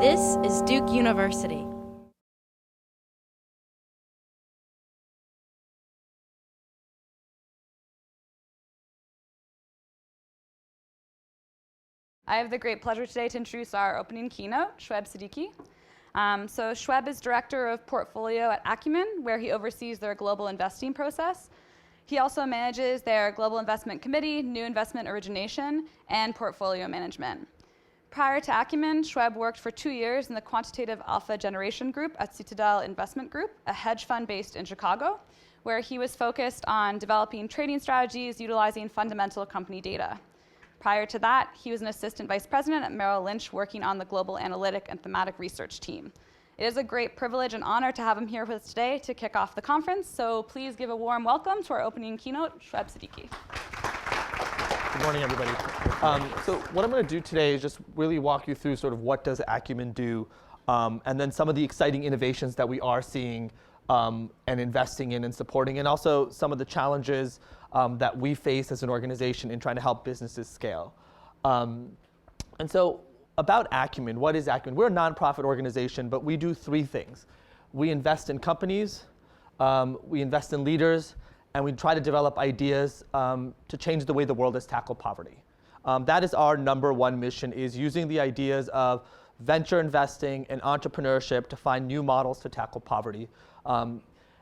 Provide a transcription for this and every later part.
This is Duke University. I have the great pleasure today to introduce our opening keynote, Shuaib Siddiqui. So Shuaib is Director of Portfolio at Acumen, where he oversees their global investing process. He also manages their Global Investment Committee, New Investment Origination, and Portfolio Management. Prior to Acumen, Shuaib worked for 2 years in the Quantitative Alpha Generation Group at Citadel Investment Group, a hedge fund based in Chicago, where he was focused on developing trading strategies utilizing fundamental company data. Prior to that, he was an assistant vice president at Merrill Lynch working on the global analytic and thematic research team. It is a great privilege and honor to have him here with us today to kick off the conference, so please give a warm welcome to our opening keynote, Shuaib Siddiqui. Good morning, everybody. So what I'm going to do today is just really walk you through sort of what does Acumen do, and then some of the exciting innovations that we are seeing and investing in and supporting, and also some of the challenges that we face as an organization in trying to help businesses scale. And so about Acumen, what is Acumen? We're a nonprofit organization, but we do three things. We invest in companies, we invest in leaders, and we try to develop ideas to change the way the world has tackled poverty. That is our number one mission, is using the ideas of venture investing and entrepreneurship to find new models to tackle poverty.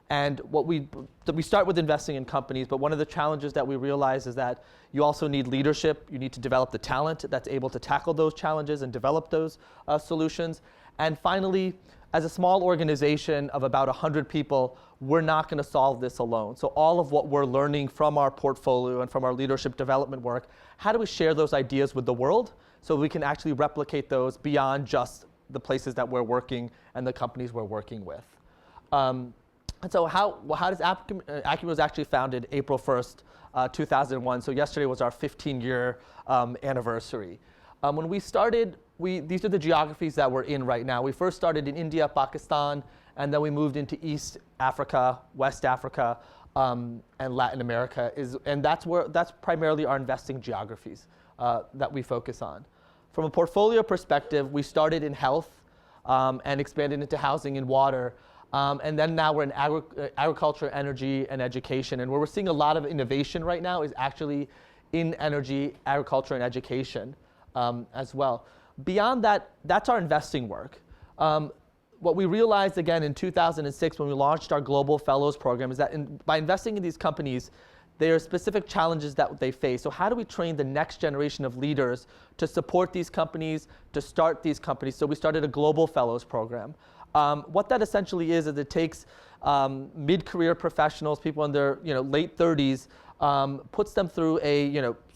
And we start with investing in companies, but one of the challenges that we realize is that you also need leadership. You need to develop the talent that's able to tackle those challenges and develop those solutions. And finally, as a small organization of about 100 people, we're not going to solve this alone. So all of what we're learning from our portfolio and from our leadership development work, how do we share those ideas with the world so we can actually replicate those beyond just the places that we're working and the companies we're working with? And so how does Acumen was actually founded April 1st, 2001. So yesterday was our 15-year anniversary. When we started, these are the geographies that we're in right now. We first started in India, Pakistan, and then we moved into East Africa, West Africa, and Latin America. And that's primarily our investing geographies that we focus on. From a portfolio perspective, we started in health and expanded into housing and water. And then now we're in agriculture, energy, and education. And where we're seeing a lot of innovation right now is actually in energy, agriculture, and education as well. Beyond that, that's our investing work. What we realized again in 2006 when we launched our Global Fellows Program is that by investing in these companies, there are specific challenges that they face. So how do we train the next generation of leaders to support these companies, to start these companies? So we started a Global Fellows Program. What that essentially is it takes mid-career professionals, people in their late 30s, puts them through a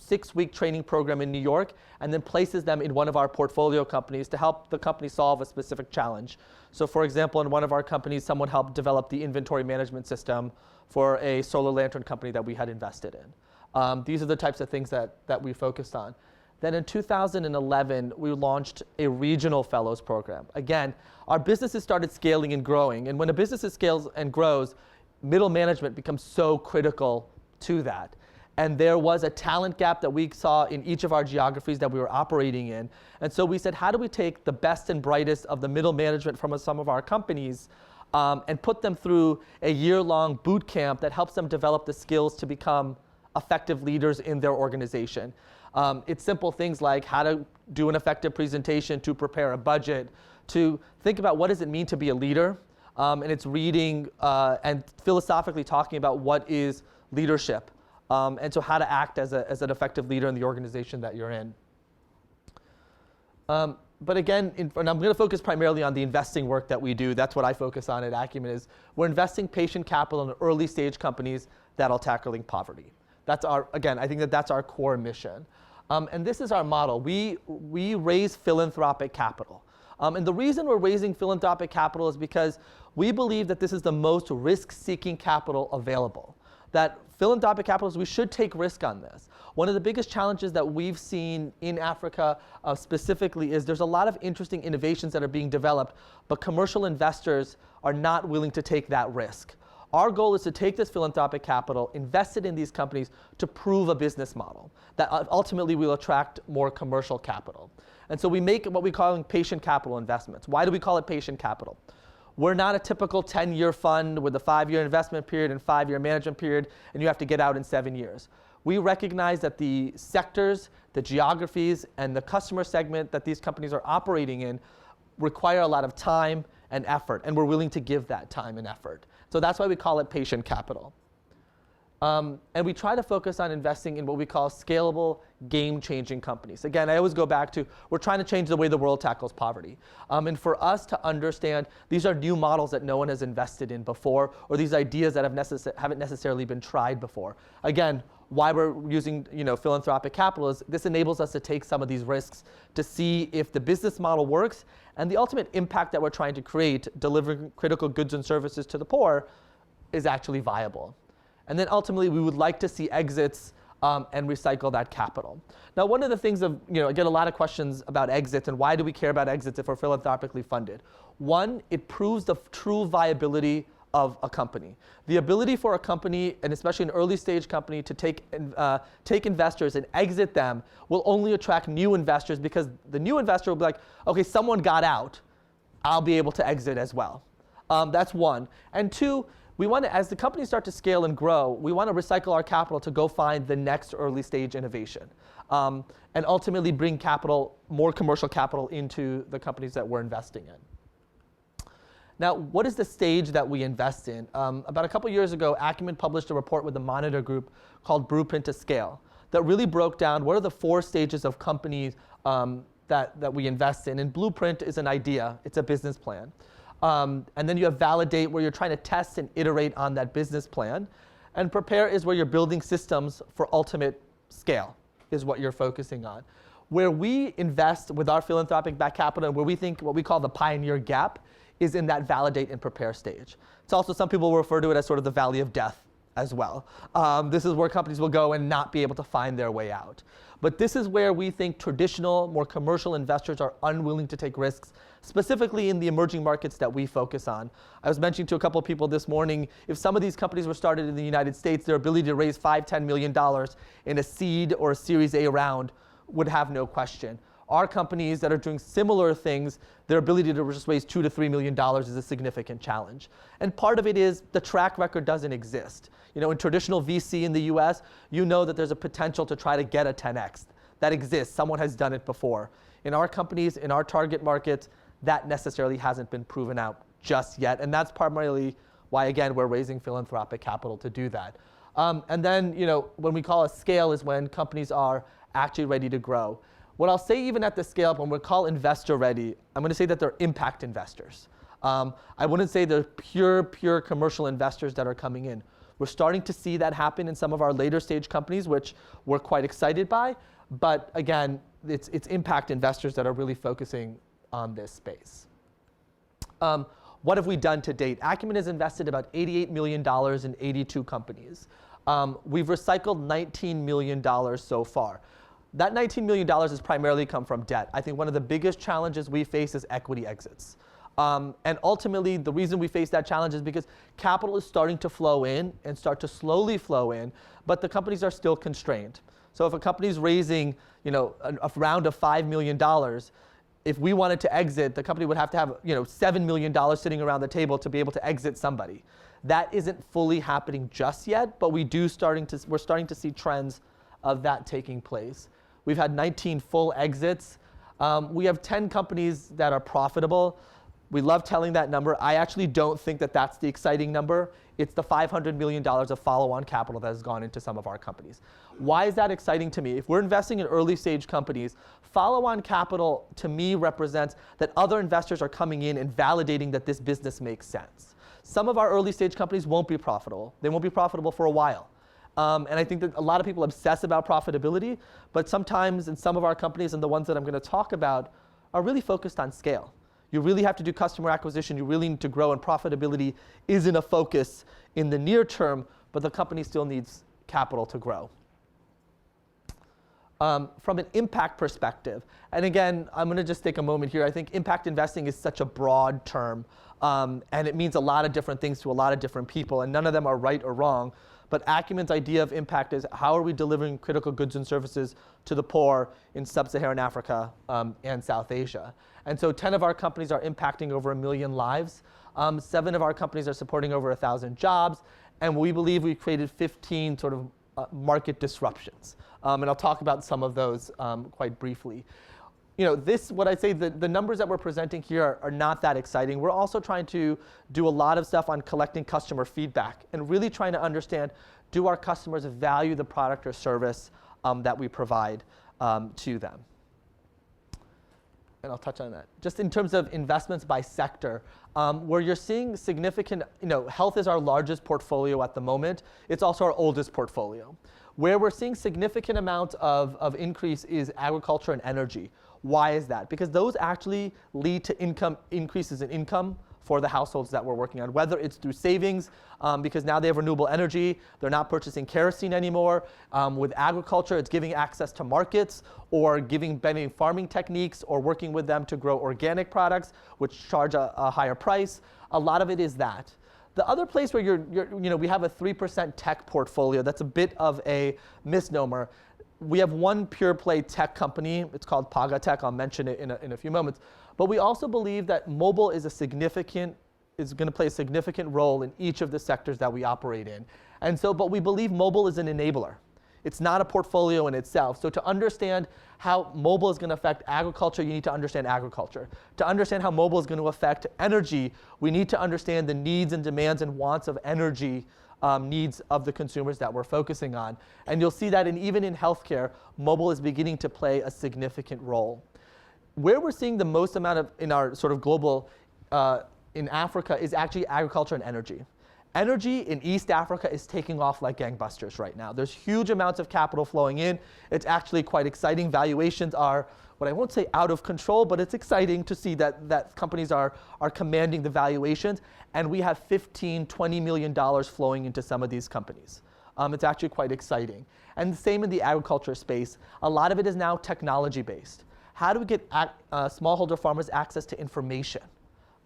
6-week training program in New York, and then places them in one of our portfolio companies to help the company solve a specific challenge. So for example, in one of our companies, someone helped develop the inventory management system for a solar lantern company that we had invested in. These are the types of things that we focused on. Then in 2011, we launched a regional fellows program. Again, our businesses started scaling and growing. And when a business scales and grows, middle management becomes so critical to that. And there was a talent gap that we saw in each of our geographies that we were operating in. And so we said, how do we take the best and brightest of the middle management from some of our companies and put them through a year-long boot camp that helps them develop the skills to become effective leaders in their organization? It's simple things like how to do an effective presentation, to prepare a budget, to think about what does it mean to be a leader, and it's reading and philosophically talking about what is leadership, and so how to act as an effective leader in the organization that you're in. But again, and I'm going to focus primarily on the investing work that we do. That's what I focus on at Acumen. Is we're investing patient capital in early stage companies that are tackling poverty. That's I think that's our core mission. And this is our model. We raise philanthropic capital. And the reason we're raising philanthropic capital is because we believe that this is the most risk-seeking capital available. That philanthropic capitalists, we should take risk on this. One of the biggest challenges that we've seen in Africa specifically is there's a lot of interesting innovations that are being developed, but commercial investors are not willing to take that risk. Our goal is to take this philanthropic capital, invest it in these companies to prove a business model that ultimately will attract more commercial capital. And so we make what we call patient capital investments. Why do we call it patient capital? We're not a typical 10-year fund with a 5-year investment period and 5-year management period, and you have to get out in 7 years. We recognize that the sectors, the geographies, and the customer segment that these companies are operating in require a lot of time and effort, and we're willing to give that time and effort. So that's why we call it patient capital. And we try to focus on investing in what we call scalable, game-changing companies. Again, I always go back to, we're trying to change the way the world tackles poverty. And for us to understand, these are new models that no one has invested in before, or these ideas that haven't necessarily been tried before. Again, why we're using philanthropic capital is this enables us to take some of these risks to see if the business model works and the ultimate impact that we're trying to create, delivering critical goods and services to the poor, is actually viable. And then ultimately, we would like to see exits and recycle that capital. Now, one of the things I get a lot of questions about exits and why do we care about exits if we're philanthropically funded? One, it proves the true viability of a company. The ability for a company, and especially an early stage company, to take investors and exit them will only attract new investors because the new investor will be like, okay, someone got out, I'll be able to exit as well. That's one. And two, we want to, as the companies start to scale and grow, we want to recycle our capital to go find the next early stage innovation and ultimately bring capital, more commercial capital into the companies that we're investing in. Now, what is the stage that we invest in? About a couple years ago, Acumen published a report with the Monitor Group called Blueprint to Scale that really broke down what are the 4 stages of companies that we invest in. And Blueprint is an idea, it's a business plan. And then you have Validate, where you're trying to test and iterate on that business plan. And Prepare is where you're building systems for ultimate scale, is what you're focusing on. Where we invest with our philanthropic back capital and where we think what we call the pioneer gap is in that Validate and Prepare stage. It's also, some people will refer to it as sort of the valley of death as well. This is where companies will go and not be able to find their way out. But this is where we think traditional, more commercial investors are unwilling to take risks, specifically in the emerging markets that we focus on. I was mentioning to a couple of people this morning, if some of these companies were started in the United States, their ability to raise $5–10 million in a seed or a Series A round would have no question. Our companies that are doing similar things, their ability to just raise $2 to $3 million is a significant challenge. And part of it is the track record doesn't exist. In traditional VC in the US, that there's a potential to try to get a 10x. That exists. Someone has done it before. In our companies, in our target markets, that necessarily hasn't been proven out just yet. And that's primarily why, again, we're raising philanthropic capital to do that. And then, when we call a scale is when companies are actually ready to grow. What I'll say even at the scale up, when we call investor ready, I'm going to say that they're impact investors. I wouldn't say they're pure commercial investors that are coming in. We're starting to see that happen in some of our later stage companies, which we're quite excited by. But again, it's impact investors that are really focusing on this space. What have we done to date? Acumen has invested about $88 million in 82 companies. We've recycled $19 million so far. That $19 million has primarily come from debt. I think one of the biggest challenges we face is equity exits. And ultimately, the reason we face that challenge is because capital is starting to flow in and start to slowly flow in, but the companies are still constrained. So if a company is raising a round of $5 million, if we wanted to exit, the company would have to have $7 million sitting around the table to be able to exit somebody. That isn't fully happening just yet, but we're starting to see trends of that taking place. We've had 19 full exits. We have 10 companies that are profitable. We love telling that number. I actually don't think that that's the exciting number. It's the $500 million of follow-on capital that has gone into some of our companies. Why is that exciting to me? If we're investing in early stage companies, follow-on capital to me represents that other investors are coming in and validating that this business makes sense. Some of our early stage companies won't be profitable. They won't be profitable for a while. And I think that a lot of people obsess about profitability, but sometimes in some of our companies and the ones that I'm going to talk about are really focused on scale. You really have to do customer acquisition. You really need to grow, and profitability isn't a focus in the near term, but the company still needs capital to grow. from an impact perspective. And again, I'm going to just take a moment here. I think impact investing is such a broad term, and it means a lot of different things to a lot of different people, and none of them are right or wrong. But Acumen's idea of impact is how are we delivering critical goods and services to the poor in sub-Saharan Africa and South Asia. And so 10 of our companies are impacting over 1 million lives. 7 of our companies are supporting over 1,000 jobs. And we believe we've created 15 sort of market disruptions. And I'll talk about some of those quite briefly. What I say, the numbers that we're presenting here are not that exciting. We're also trying to do a lot of stuff on collecting customer feedback and really trying to understand, do our customers value the product or service that we provide to them? And I'll touch on that. Just in terms of investments by sector, where you're seeing significant, health is our largest portfolio at the moment. It's also our oldest portfolio. Where we're seeing significant amount of increase is agriculture and energy. Why is that? Because those actually lead to increases in income for the households that we're working on, whether it's through savings, because now they have renewable energy, they're not purchasing kerosene anymore. With agriculture, it's giving access to markets, or giving farming techniques, or working with them to grow organic products, which charge a higher price. A lot of it is that. The other place where we have a 3% tech portfolio. That's a bit of a misnomer. We have one pure play tech company. It's called Paga Tech. I'll mention it in a few moments. But we also believe that mobile is going to play a significant role in each of the sectors that we operate in. But we believe mobile is an enabler. It's not a portfolio in itself. So to understand how mobile is going to affect agriculture, you need to understand agriculture. To understand how mobile is going to affect energy, we need to understand the needs and demands and wants of energy needs of the consumers that we're focusing on. And you'll see that even in healthcare, mobile is beginning to play a significant role. Where we're seeing the most amount in our sort of global, in Africa, is actually agriculture and energy. Energy in East Africa is taking off like gangbusters right now. There's huge amounts of capital flowing in. It's actually quite exciting. Valuations are, what I won't say out of control, but it's exciting to see that companies are commanding the valuations. And we have $15–20 million flowing into some of these companies. It's actually quite exciting. And the same in the agriculture space. A lot of it is now technology based. How do we get smallholder farmers access to information?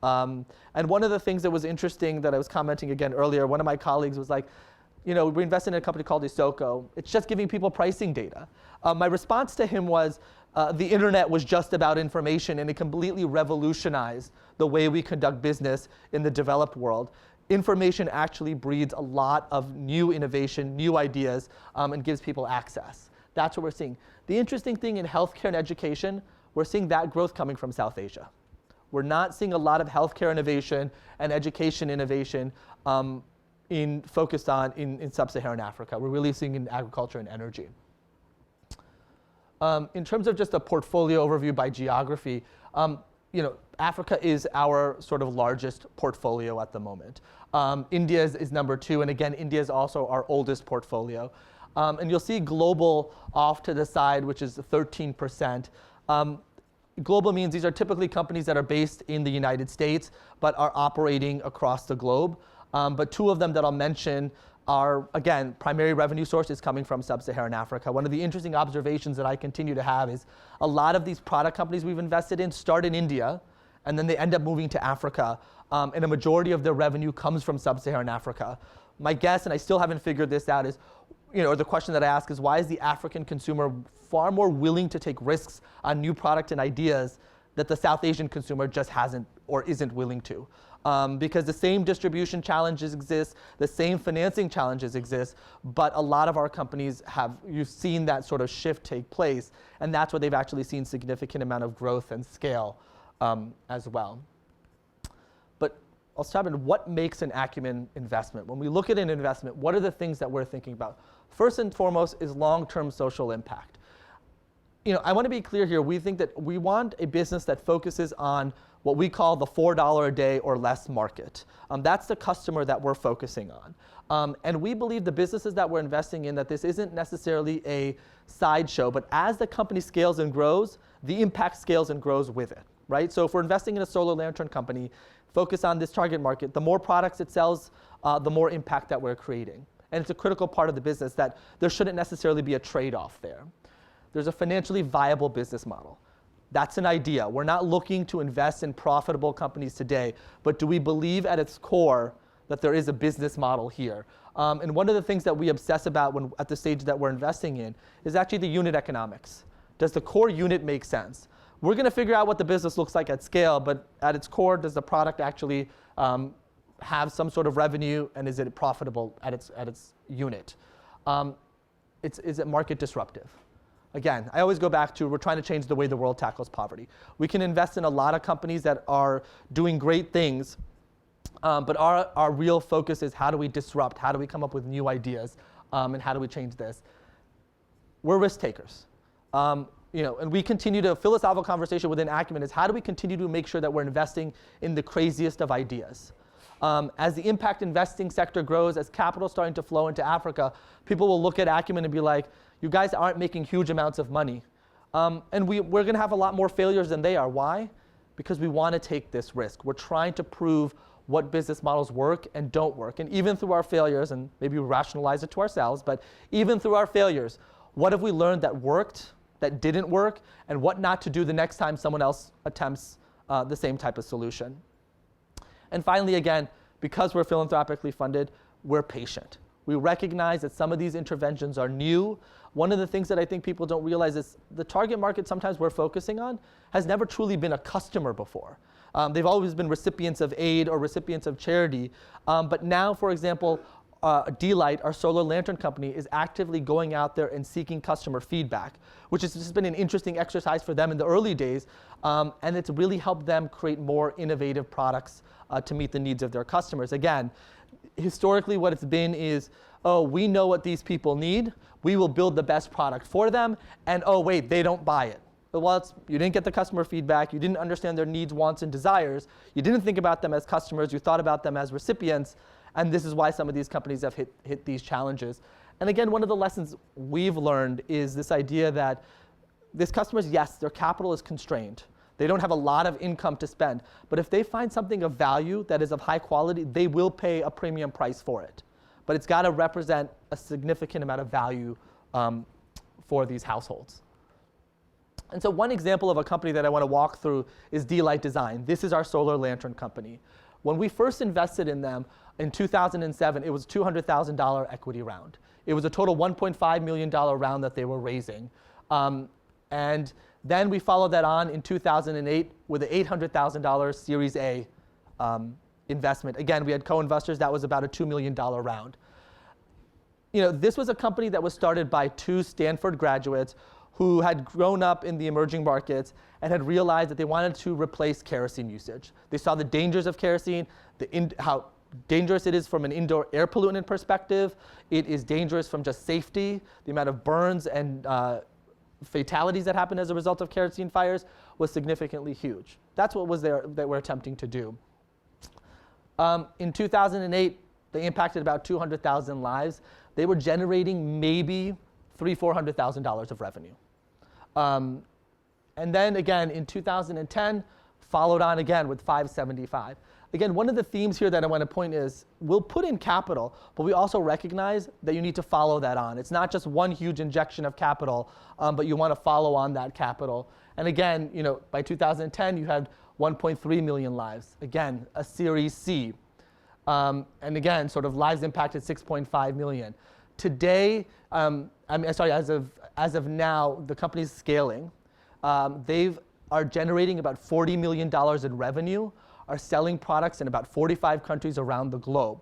And one of the things that was interesting that I was commenting again earlier, one of my colleagues was like, we invested in a company called Isoko. It's just giving people pricing data. My response to him was, the internet was just about information, and it completely revolutionized the way we conduct business in the developed world. Information actually breeds a lot of new innovation, new ideas, and gives people access. That's what we're seeing. The interesting thing in healthcare and education, we're seeing that growth coming from South Asia. We're not seeing a lot of healthcare innovation and education innovation focused on in sub-Saharan Africa. We're really seeing in agriculture and energy. In terms of just a portfolio overview by geography, Africa is our sort of largest portfolio at the moment. India is number 2, and again, India is also our oldest portfolio. And you'll see global off to the side, which is 13%. Global means these are typically companies that are based in the United States, but are operating across the globe. But 2 of them that I'll mention are, again, primary revenue source is coming from sub-Saharan Africa. One of the interesting observations that I continue to have is a lot of these product companies we've invested in start in India, and then they end up moving to Africa. And a majority of their revenue comes from sub-Saharan Africa. My guess, and I still haven't figured this out, is, the question that I ask is, why is the African consumer far more willing to take risks on new product and ideas that the South Asian consumer just hasn't or isn't willing to? Because the same distribution challenges exist, the same financing challenges exist, but a lot of our companies you've seen that sort of shift take place, and that's where they've actually seen significant amount of growth and scale as well. But I'll start with what makes an Acumen investment. When we look at an investment, what are the things that we're thinking about? First and foremost is long-term social impact. I want to be clear here. We think that we want a business that focuses on what we call the $4 a day or less market. That's the customer that we're focusing on. And we believe the businesses that we're investing in, that this isn't necessarily a sideshow, but as the company scales and grows, the impact scales and grows with it, right? So if we're investing in a solar lantern company, focus on this target market, the more products it sells, the more impact that we're creating. And it's a critical part of the business that there shouldn't necessarily be a trade-off there. there's a financially viable business model. That's an idea. We're not looking to invest in profitable companies today, but do we believe at its core that there is a business model here? And one of the things that we obsess about at the stage that we're investing in is actually the unit economics. Does the core unit make sense? We're going to figure out what the business looks like at scale, but at its core, does the product actually have some sort of revenue, and is it profitable at its unit? Is it market disruptive? Again, I always go back to we're trying to change the way the world tackles poverty. We can invest in a lot of companies that are doing great things, but our real focus is how do we disrupt, how do we come up with new ideas, and how do we change this? We're risk takers. And we continue to, philosophical conversation within Acumen is how do we continue to make sure that we're investing in the craziest of ideas? As the impact investing sector grows, as capital is starting to flow into Africa, people will look at Acumen and be like, you guys aren't making huge amounts of money. And we're going to have a lot more failures than they are. Why? Because we want to take this risk. We're trying to prove what business models work and don't work. And even through our failures, and maybe we rationalize it to ourselves, but even through our failures, what have we learned that worked, that didn't work, and what not to do the next time someone else attempts the same type of solution? And finally, again, because we're philanthropically funded, we're patient. We recognize that some of these interventions are new. One of the things that I think people don't realize is the target market sometimes we're focusing on has never truly been a customer before. They've always been recipients of aid or recipients of charity. But now, for example, D-Light, our solar lantern company, is actively going out there and seeking customer feedback, which has just been an interesting exercise for them in the early days. And it's really helped them create more innovative products to meet the needs of their customers. Again, historically what it's been is, oh, we know what these people need. We will build the best product for them. And oh, wait, they don't buy it. Well, you didn't get the customer feedback. You didn't understand their needs, wants, and desires. You didn't think about them as customers. You thought about them as recipients. And this is why some of these companies have hit these challenges. And again, one of the lessons we've learned is this idea that these customers, yes, their capital is constrained. They don't have a lot of income to spend. But if they find something of value that is of high quality, they will pay a premium price for it. But it's got to represent a significant amount of value for these households. And so one example of a company that I want to walk through is D-Light Design. This is our solar lantern company. When we first invested in them in 2007, it was a $200,000 equity round. It was a total $1.5 million round that they were raising. And then we followed that on in 2008 with an $800,000 Series A investment. Again, we had co-investors. That was about a $2 million round. This was a company that was started by two Stanford graduates who had grown up in the emerging markets and had realized that they wanted to replace kerosene usage. They saw the dangers of kerosene, how dangerous it is from an indoor air pollutant perspective. It is dangerous from just safety. The amount of burns and fatalities that happen as a result of kerosene fires was significantly huge. That's what was there that we're attempting to do. In 2008, they impacted about 200,000 lives. They were generating maybe $300,000-$400,000 of revenue. And then again, in 2010, followed on again with 575. Again, one of the themes here that I want to point is we'll put in capital, but we also recognize that you need to follow that on. It's not just one huge injection of capital, but you want to follow on that capital. And again, by 2010, you had 1.3 million lives. Again, a Series C. And again, sort of lives impacted 6.5 million. Today, as of now, the company's scaling. They are generating about $40 million in revenue, are selling products in about 45 countries around the globe.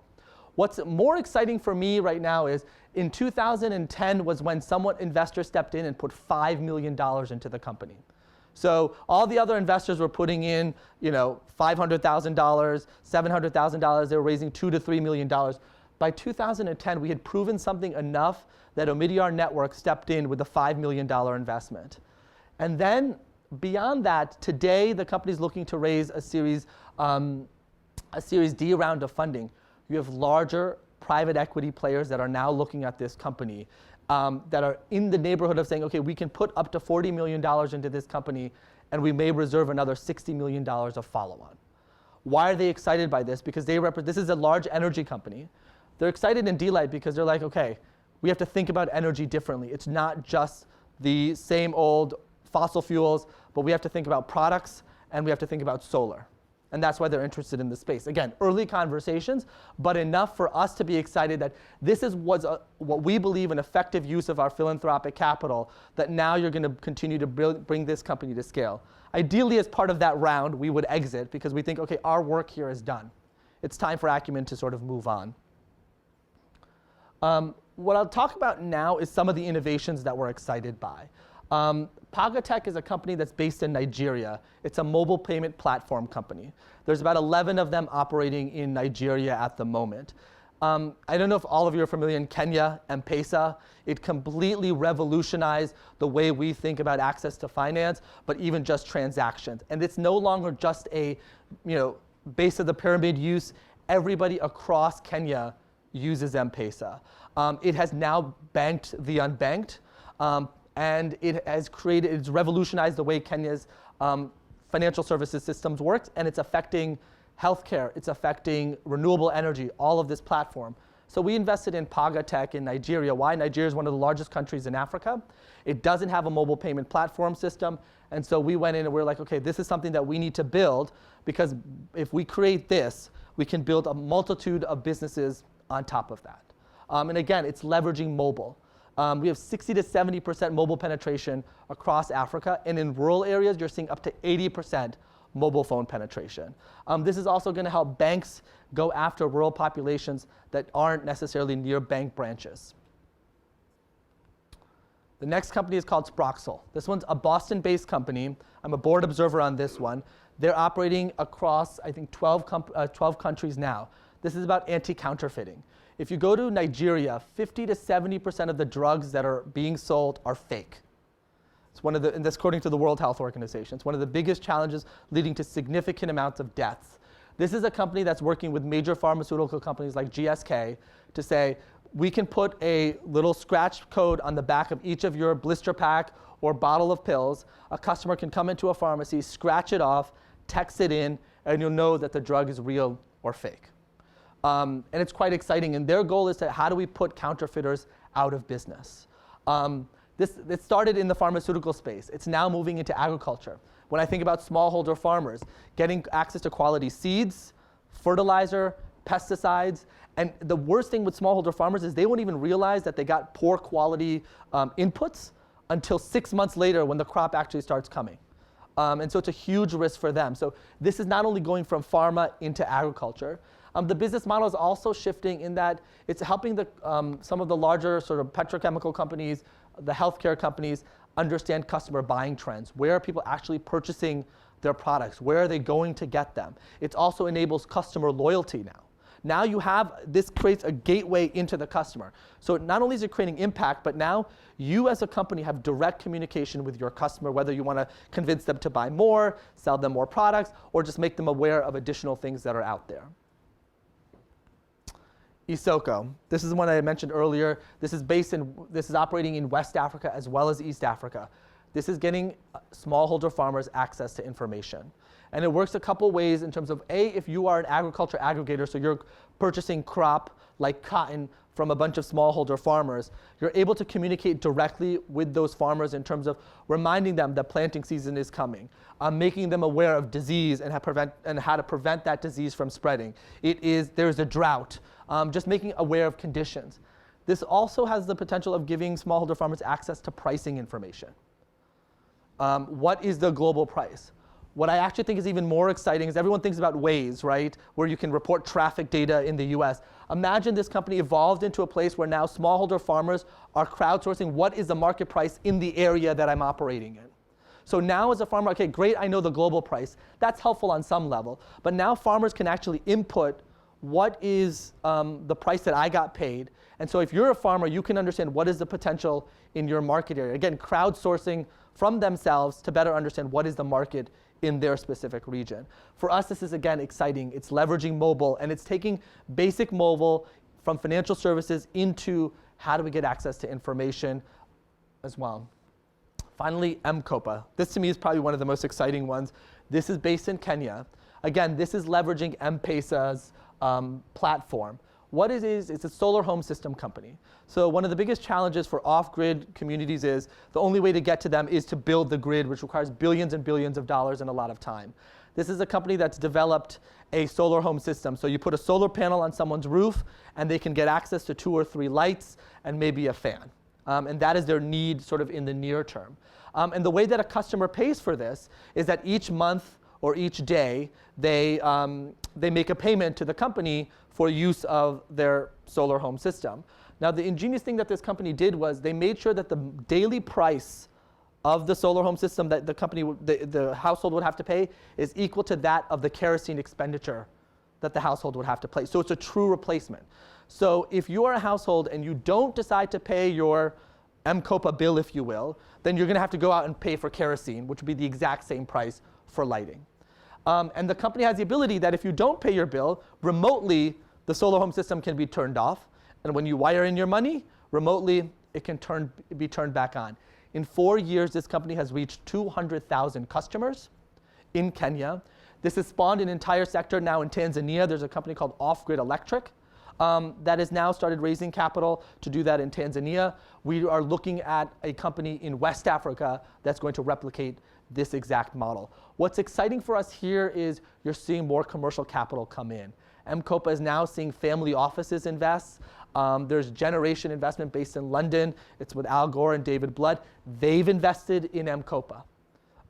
What's more exciting for me right now is in 2010 was when investors stepped in and put $5 million into the company. So all the other investors were putting in, $500,000, $700,000. They were raising $2 to $3 million. By 2010, we had proven something enough that Omidyar Network stepped in with a $5 million investment. And then beyond that, today the company's looking to raise a Series D round of funding. You have larger private equity players that are now looking at this company that are in the neighborhood of saying, okay, we can put up to $40 million into this company and we may reserve another $60 million of follow-on. Why are they excited by this? Because this is a large energy company. They're excited in D-Light because they're like, okay, we have to think about energy differently. It's not just the same old fossil fuels, but we have to think about products and we have to think about solar. And that's why they're interested in the space. Again, early conversations, but enough for us to be excited that this was what we believe an effective use of our philanthropic capital, that now you're going to continue to bring this company to scale. Ideally, as part of that round, we would exit because we think, okay, our work here is done. It's time for Acumen to sort of move on. What I'll talk about now is some of the innovations that we're excited by. Pagatech is a company that's based in Nigeria. It's a mobile payment platform company. There's about 11 of them operating in Nigeria at the moment. I don't know if all of you are familiar in Kenya, M-Pesa. It completely revolutionized the way we think about access to finance, but even just transactions. And it's no longer just a base of the pyramid use. Everybody across Kenya uses M-Pesa. It has now banked the unbanked. And it's revolutionized the way Kenya's financial services systems works, and it's affecting healthcare, it's affecting renewable energy, all of this platform. So we invested in Pagatech in Nigeria. Why? Nigeria is one of the largest countries in Africa. It doesn't have a mobile payment platform system, and so we went in and we're like, okay, this is something that we need to build, because if we create this, we can build a multitude of businesses on top of that. And again, it's leveraging mobile. We have 60 to 70% mobile penetration across Africa, and in rural areas, you're seeing up to 80% mobile phone penetration. This is also going to help banks go after rural populations that aren't necessarily near bank branches. The next company is called Sproxel. This one's a Boston-based company. I'm a board observer on this one. They're operating across, I think, 12 countries now. This is about anti-counterfeiting. If you go to Nigeria, 50 to 70% of the drugs that are being sold are fake. It's one of and that's according to the World Health Organization. It's one of the biggest challenges leading to significant amounts of deaths. This is a company that's working with major pharmaceutical companies like GSK to say, we can put a little scratch code on the back of each of your blister pack or bottle of pills. A customer can come into a pharmacy, scratch it off, text it in, and you'll know that the drug is real or fake. And it's quite exciting. And their goal is to how do we put counterfeiters out of business? It started in the pharmaceutical space. It's now moving into agriculture. When I think about smallholder farmers, getting access to quality seeds, fertilizer, pesticides, and the worst thing with smallholder farmers is they won't even realize that they got poor quality inputs until 6 months later when the crop actually starts coming. And so it's a huge risk for them. So this is not only going from pharma into agriculture. The business model is also shifting in that it's helping some of the larger sort of petrochemical companies, the healthcare companies, understand customer buying trends. Where are people actually purchasing their products? Where are they going to get them? It also enables customer loyalty now. Now this creates a gateway into the customer. So not only is it creating impact, but now you as a company have direct communication with your customer, whether you want to convince them to buy more, sell them more products, or just make them aware of additional things that are out there. Isoko. This is one I mentioned earlier. This is operating in West Africa as well as East Africa. This is getting smallholder farmers access to information. And it works a couple ways in terms of, A, if you are an agriculture aggregator, so you're purchasing crop like cotton from a bunch of smallholder farmers, you're able to communicate directly with those farmers in terms of reminding them that planting season is coming, making them aware of disease and how to prevent that disease from spreading. There's a drought. Just making aware of conditions. This also has the potential of giving smallholder farmers access to pricing information. What is the global price? What I actually think is even more exciting is everyone thinks about Waze, right? Where you can report traffic data in the US. Imagine this company evolved into a place where now smallholder farmers are crowdsourcing what is the market price in the area that I'm operating in. So now as a farmer, okay, great, I know the global price. That's helpful on some level. But now farmers can actually input what is the price that I got paid. And so if you're a farmer, you can understand what is the potential in your market area. Again, crowdsourcing from themselves to better understand what is the market in their specific region. For us, this is, again, exciting. It's leveraging mobile, and it's taking basic mobile from financial services into how do we get access to information as well. Finally, M-Kopa. This, to me, is probably one of the most exciting ones. This is based in Kenya. Again, this is leveraging M-Pesa's platform. What it is, it's a solar home system company. So one of the biggest challenges for off-grid communities is the only way to get to them is to build the grid, which requires billions and billions of dollars and a lot of time. This is a company that's developed a solar home system. So you put a solar panel on someone's roof, and they can get access to 2 or 3 lights and maybe a fan. And that is their need sort of in the near term. And the way that a customer pays for this is that each month or each day, they make a payment to the company for use of their solar home system. Now, the ingenious thing that this company did was they made sure that the daily price of the solar home system that the household would have to pay is equal to that of the kerosene expenditure that the household would have to pay. So it's a true replacement. So if you are a household and you don't decide to pay your M-Kopa bill, if you will, then you're going to have to go out and pay for kerosene, which would be the exact same price for lighting. And the company has the ability that if you don't pay your bill, remotely, the solar home system can be turned off. And when you wire in your money, remotely, it can be turned back on. In 4 years, this company has reached 200,000 customers in Kenya. This has spawned an entire sector now in Tanzania. There's a company called Off Grid Electric that has now started raising capital to do that in Tanzania. We are looking at a company in West Africa that's going to replicate this exact model. What's exciting for us here is you're seeing more commercial capital come in. M-Kopa is now seeing family offices invest. There's Generation Investment based in London. It's with Al Gore and David Blood. They've invested in M-Kopa.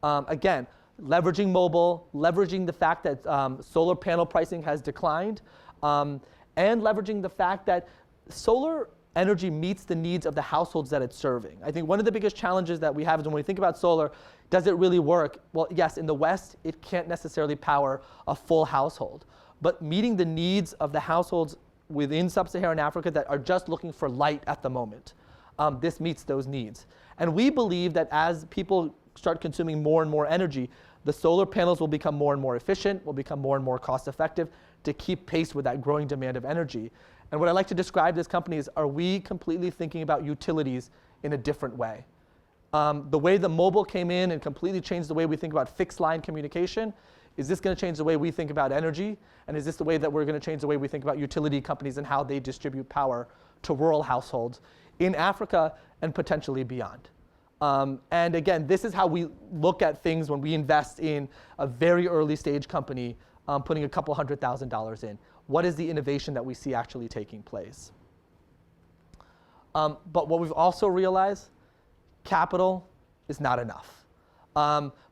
Again, leveraging mobile, leveraging the fact that solar panel pricing has declined, and leveraging the fact that solar energy meets the needs of the households that it's serving. I think one of the biggest challenges that we have is when we think about solar, does it really work? Well, yes, in the West, it can't necessarily power a full household. But meeting the needs of the households within sub-Saharan Africa that are just looking for light at the moment, this meets those needs. And we believe that as people start consuming more and more energy, the solar panels will become more and more efficient, will become more and more cost effective to keep pace with that growing demand of energy. And what I like to describe this company is, are we completely thinking about utilities in a different way? The way the mobile came in and completely changed the way we think about fixed line communication, is this going to change the way we think about energy? And is this the way that we're going to change the way we think about utility companies and how they distribute power to rural households in Africa and potentially beyond? And again, this is how we look at things when we invest in a very early stage company, putting a couple $100,000 in. What is the innovation that we see actually taking place? But what we've also realized, capital is not enough.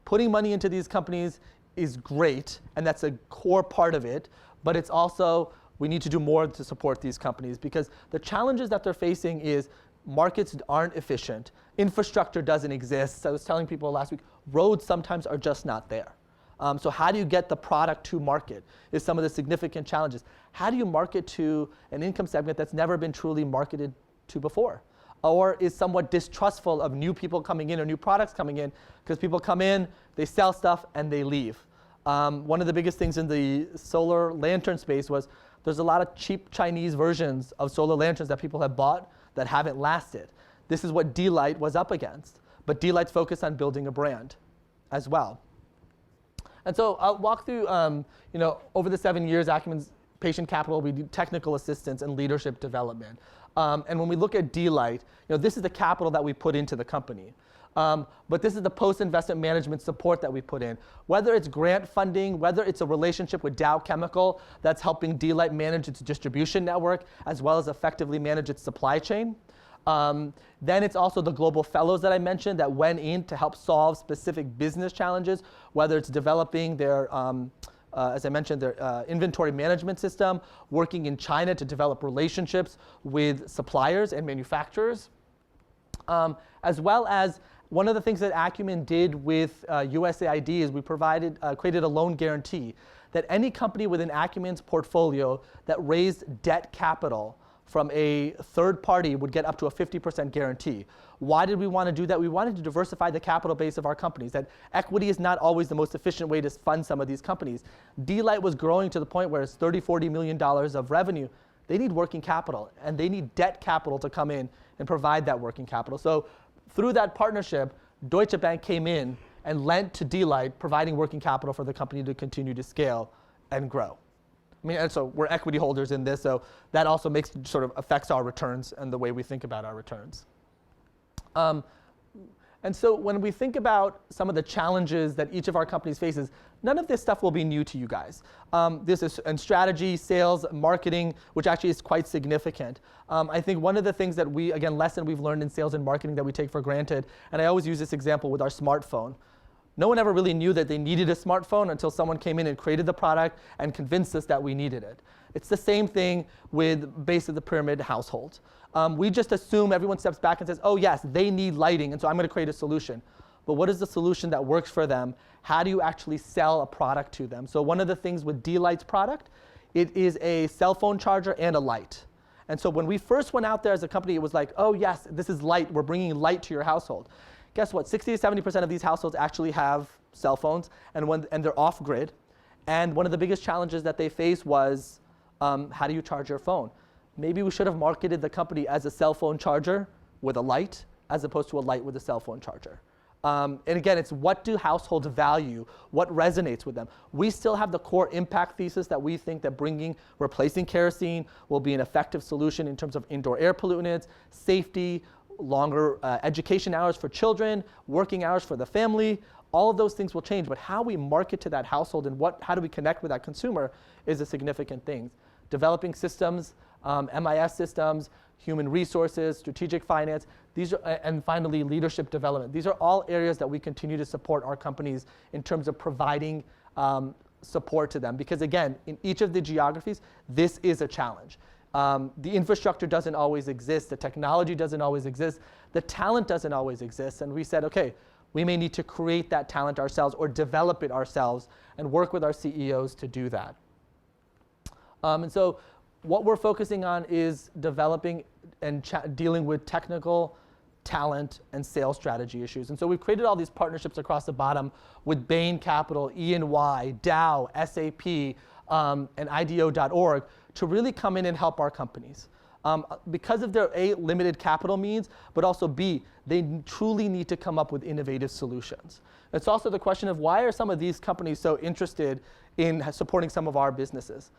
Putting money into these companies is great, and that's a core part of it, but it's also, we need to do more to support these companies because the challenges that they're facing is markets aren't efficient, infrastructure doesn't exist. So I was telling people last week, roads sometimes are just not there. So how do you get the product to market is some of the significant challenges. How do you market to an income segment that's never been truly marketed to before? Or is somewhat distrustful of new people coming in or new products coming in because people come in, they sell stuff, and they leave. One of the biggest things in the solar lantern space was there's a lot of cheap Chinese versions of solar lanterns that people have bought that haven't lasted. This is what D-Light was up against. But D-Light's focused on building a brand as well. And so I'll walk through, over the 7 years, Acumen's patient capital, we do technical assistance and leadership development. And when we look at D-Light, this is the capital that we put into the company. But this is the post-investment management support that we put in. Whether it's grant funding, whether it's a relationship with Dow Chemical that's helping D-Light manage its distribution network, as well as effectively manage its supply chain. Then it's also the global fellows that I mentioned that went in to help solve specific business challenges, whether it's developing their, as I mentioned, their inventory management system, working in China to develop relationships with suppliers and manufacturers, as well as one of the things that Acumen did with USAID is we created a loan guarantee that any company within Acumen's portfolio that raised debt capital from a third party would get up to a 50% guarantee. Why did we want to do that? We wanted to diversify the capital base of our companies, that equity is not always the most efficient way to fund some of these companies. D-Light was growing to the point where it's $30, $40 million of revenue. They need working capital, and they need debt capital to come in and provide that working capital. So through that partnership, Deutsche Bank came in and lent to D-Light, providing working capital for the company to continue to scale and grow. I mean, and so we're equity holders in this, so that also sort of affects our returns and the way we think about our returns. And so when we think about some of the challenges that each of our companies faces, none of this stuff will be new to you guys. This is in strategy, sales, marketing, which actually is quite significant. I think one of the things that lesson we've learned in sales and marketing that we take for granted, and I always use this example with our smartphone. No one ever really knew that they needed a smartphone until someone came in and created the product and convinced us that we needed it. It's the same thing with base of the pyramid household. We just assume everyone steps back and says, oh yes, they need lighting, and so I'm going to create a solution. But what is the solution that works for them? How do you actually sell a product to them? So one of the things with D-Light's product, it is a cell phone charger and a light. And so when we first went out there as a company, it was like, oh yes, this is light. We're bringing light to your household. Guess what? 60 to 70% of these households actually have cell phones, and they're off-grid. And one of the biggest challenges that they face was, how do you charge your phone? Maybe we should have marketed the company as a cell phone charger with a light, as opposed to a light with a cell phone charger. And again, it's what do households value? What resonates with them? We still have the core impact thesis that we think that replacing kerosene will be an effective solution in terms of indoor air pollutants, safety, longer education hours for children, working hours for the family. All of those things will change, but how we market to that household and how do we connect with that consumer is a significant thing. Developing systems, MIS systems, human resources, strategic finance, and finally leadership development. These are all areas that we continue to support our companies in terms of providing support to them. Because again, in each of the geographies, this is a challenge. The infrastructure doesn't always exist, the technology doesn't always exist, the talent doesn't always exist, and we said, okay, we may need to create that talent ourselves or develop it ourselves and work with our CEOs to do that. And so what we're focusing on is developing and dealing with technical, talent, and sales strategy issues. And so we've created all these partnerships across the bottom with Bain Capital, E&Y, Dow, SAP, and IDEO.org to really come in and help our companies. Because of their A, limited capital means, but also B, they truly need to come up with innovative solutions. It's also the question of why are some of these companies so interested in supporting some of our businesses?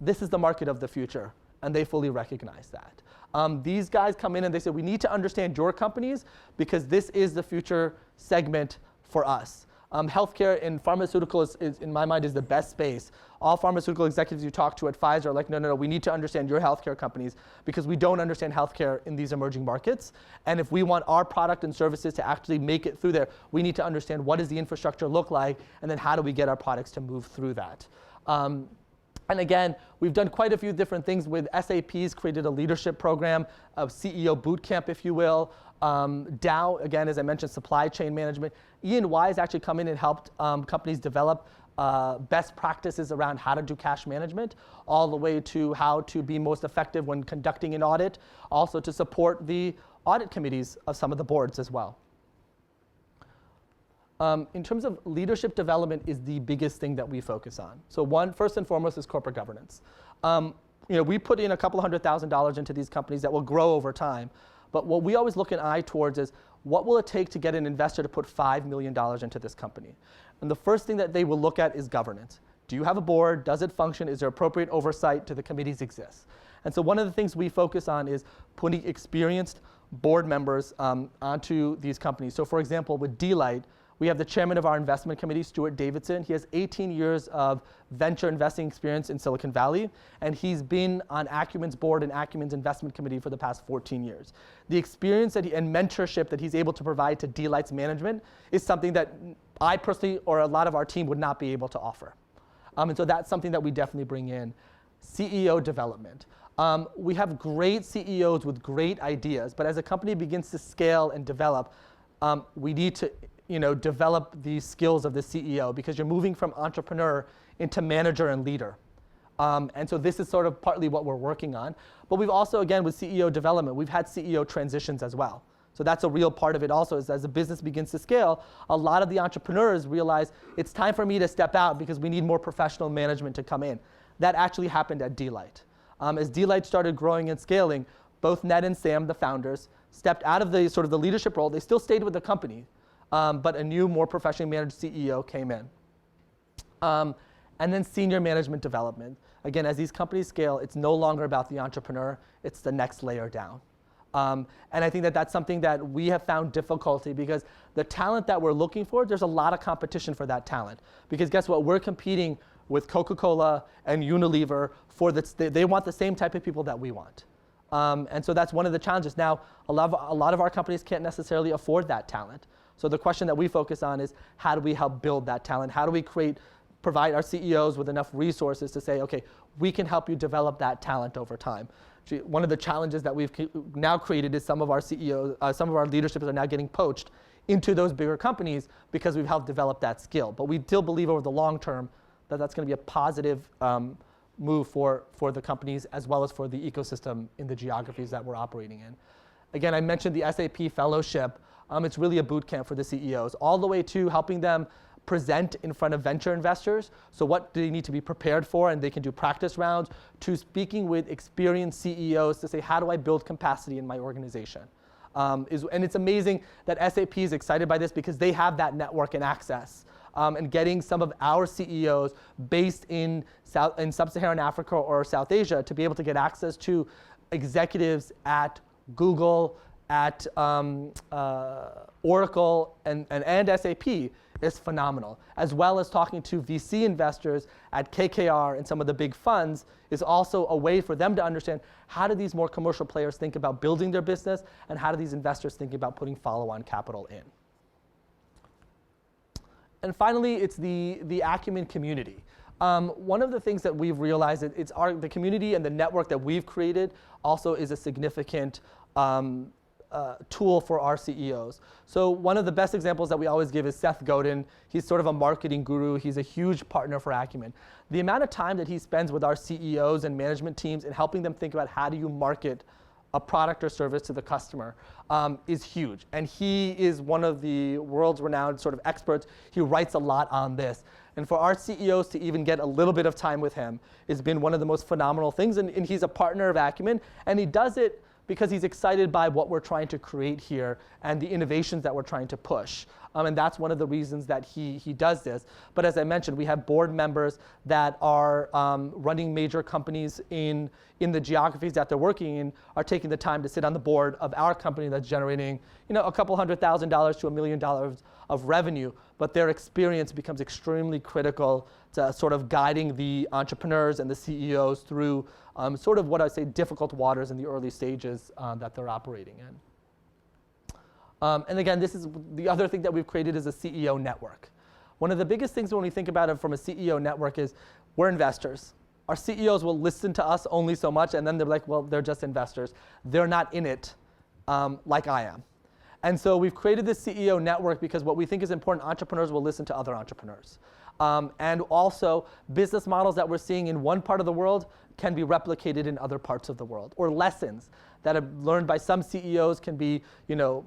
This is the market of the future, and they fully recognize that. These guys come in and they say, we need to understand your companies because this is the future segment for us. Healthcare and pharmaceutical is, in my mind, is the best space. All pharmaceutical executives you talk to at Pfizer are like, no, we need to understand your healthcare companies because we don't understand healthcare in these emerging markets. And if we want our product and services to actually make it through there, we need to understand what does the infrastructure look like, and then how do we get our products to move through that. And again, we've done quite a few different things with SAP's created a leadership program, a CEO boot camp, if you will. Dow, again, as I mentioned, supply chain management. E&Y has actually come in and helped companies develop best practices around how to do cash management, all the way to how to be most effective when conducting an audit, also to support the audit committees of some of the boards as well. In terms of leadership development is the biggest thing that we focus on. So first and foremost is corporate governance. We put in a couple $100,000 into these companies that will grow over time. But what we always look an eye towards is what will it take to get an investor to put $5 million into this company? And the first thing that they will look at is governance. Do you have a board? Does it function? Is there appropriate oversight? Do the committees exist? And so one of the things we focus on is putting experienced board members onto these companies. So for example, with D-Light, we have the chairman of our investment committee, Stuart Davidson. He has 18 years of venture investing experience in Silicon Valley, and he's been on Acumen's board and Acumen's investment committee for the past 14 years. The experience and mentorship that he's able to provide to D-Light's management is something that I personally or a lot of our team would not be able to offer. And so that's something that we definitely bring in. CEO development. We have great CEOs with great ideas, but as a company begins to scale and develop, we need to develop the skills of the CEO because you're moving from entrepreneur into manager and leader. And so this is sort of partly what we're working on. But we've also, again, with CEO development, we've had CEO transitions as well. So that's a real part of it also, is as the business begins to scale, a lot of the entrepreneurs realize it's time for me to step out because we need more professional management to come in. That actually happened at D-Light. As D-Light started growing and scaling, both Ned and Sam, the founders, stepped out of the sort of the leadership role. They still stayed with the company. But a new, more professionally managed CEO came in. And then senior management development. Again, as these companies scale, it's no longer about the entrepreneur, it's the next layer down. And I think that that's something that we have found difficulty because the talent that we're looking for, there's a lot of competition for that talent. Because guess what, we're competing with Coca-Cola and Unilever for they want the same type of people that we want. And so that's one of the challenges. Now, a lot of our companies can't necessarily afford that talent. So the question that we focus on is how do we help build that talent? How do we provide our CEOs with enough resources to say, okay, we can help you develop that talent over time. One of the challenges that we've now created is some of our CEOs, some of our leaderships are now getting poached into those bigger companies because we've helped develop that skill. But we still believe over the long term that that's going to be a positive move for the companies as well as for the ecosystem in the geographies that we're operating in. Again, I mentioned the SAP Fellowship. It's really a boot camp for the CEOs, all the way to helping them present in front of venture investors. So what do they need to be prepared for? And they can do practice rounds, to speaking with experienced CEOs to say, how do I build capacity in my organization? And it's amazing that SAP is excited by this because they have that network and access. And getting some of our CEOs based in Sub-Saharan Africa or South Asia to be able to get access to executives at Google, at Oracle, and SAP is phenomenal. As well as talking to VC investors at KKR and some of the big funds is also a way for them to understand how do these more commercial players think about building their business and how do these investors think about putting follow-on capital in. And finally, it's the Acumen Community. One of the things that we've realized is the community and the network that we've created also is a significant tool for our CEOs. So one of the best examples that we always give is Seth Godin. He's sort of a marketing guru. He's a huge partner for Acumen. The amount of time that he spends with our CEOs and management teams and helping them think about how do you market a product or service to the customer is huge. And he is one of the world's renowned sort of experts. He writes a lot on this. And for our CEOs to even get a little bit of time with him has been one of the most phenomenal things. And he's a partner of Acumen. And he does it because he's excited by what we're trying to create here and the innovations that we're trying to push. And that's one of the reasons that he does this. But as I mentioned, we have board members that are running major companies in the geographies that they're working in, are taking the time to sit on the board of our company that's generating a couple $100,000 to $1 million of revenue. But their experience becomes extremely critical to sort of guiding the entrepreneurs and the CEOs through sort of what I say difficult waters in the early stages that they're operating in. And again, this is the other thing that we've created is a CEO network. One of the biggest things when we think about it from a CEO network is we're investors. Our CEOs will listen to us only so much, and then they're like, well, they're just investors. They're not in it like I am. And so we've created this CEO network because what we think is important, entrepreneurs will listen to other entrepreneurs. And also, business models that we're seeing in one part of the world can be replicated in other parts of the world. Or lessons that are learned by some CEOs can be,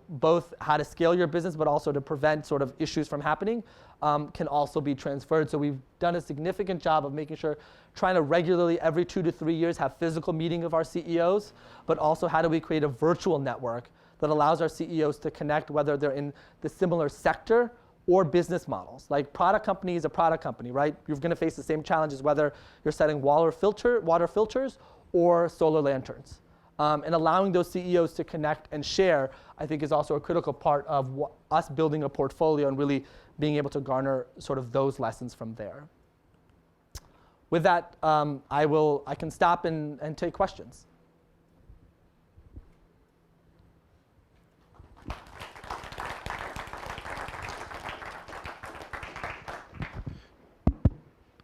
both how to scale your business, but also to prevent sort of issues from happening, can also be transferred. So we've done a significant job of making sure, trying to regularly, every 2 to 3 years, have physical meeting of our CEOs, but also how do we create a virtual network that allows our CEOs to connect, whether they're in the similar sector or business models. Like product company is a product company, right? You're going to face the same challenges whether you're selling water filters or solar lanterns. And allowing those CEOs to connect and share, I think, is also a critical part of us building a portfolio and really being able to garner sort of those lessons from there. With that, I can stop and take questions.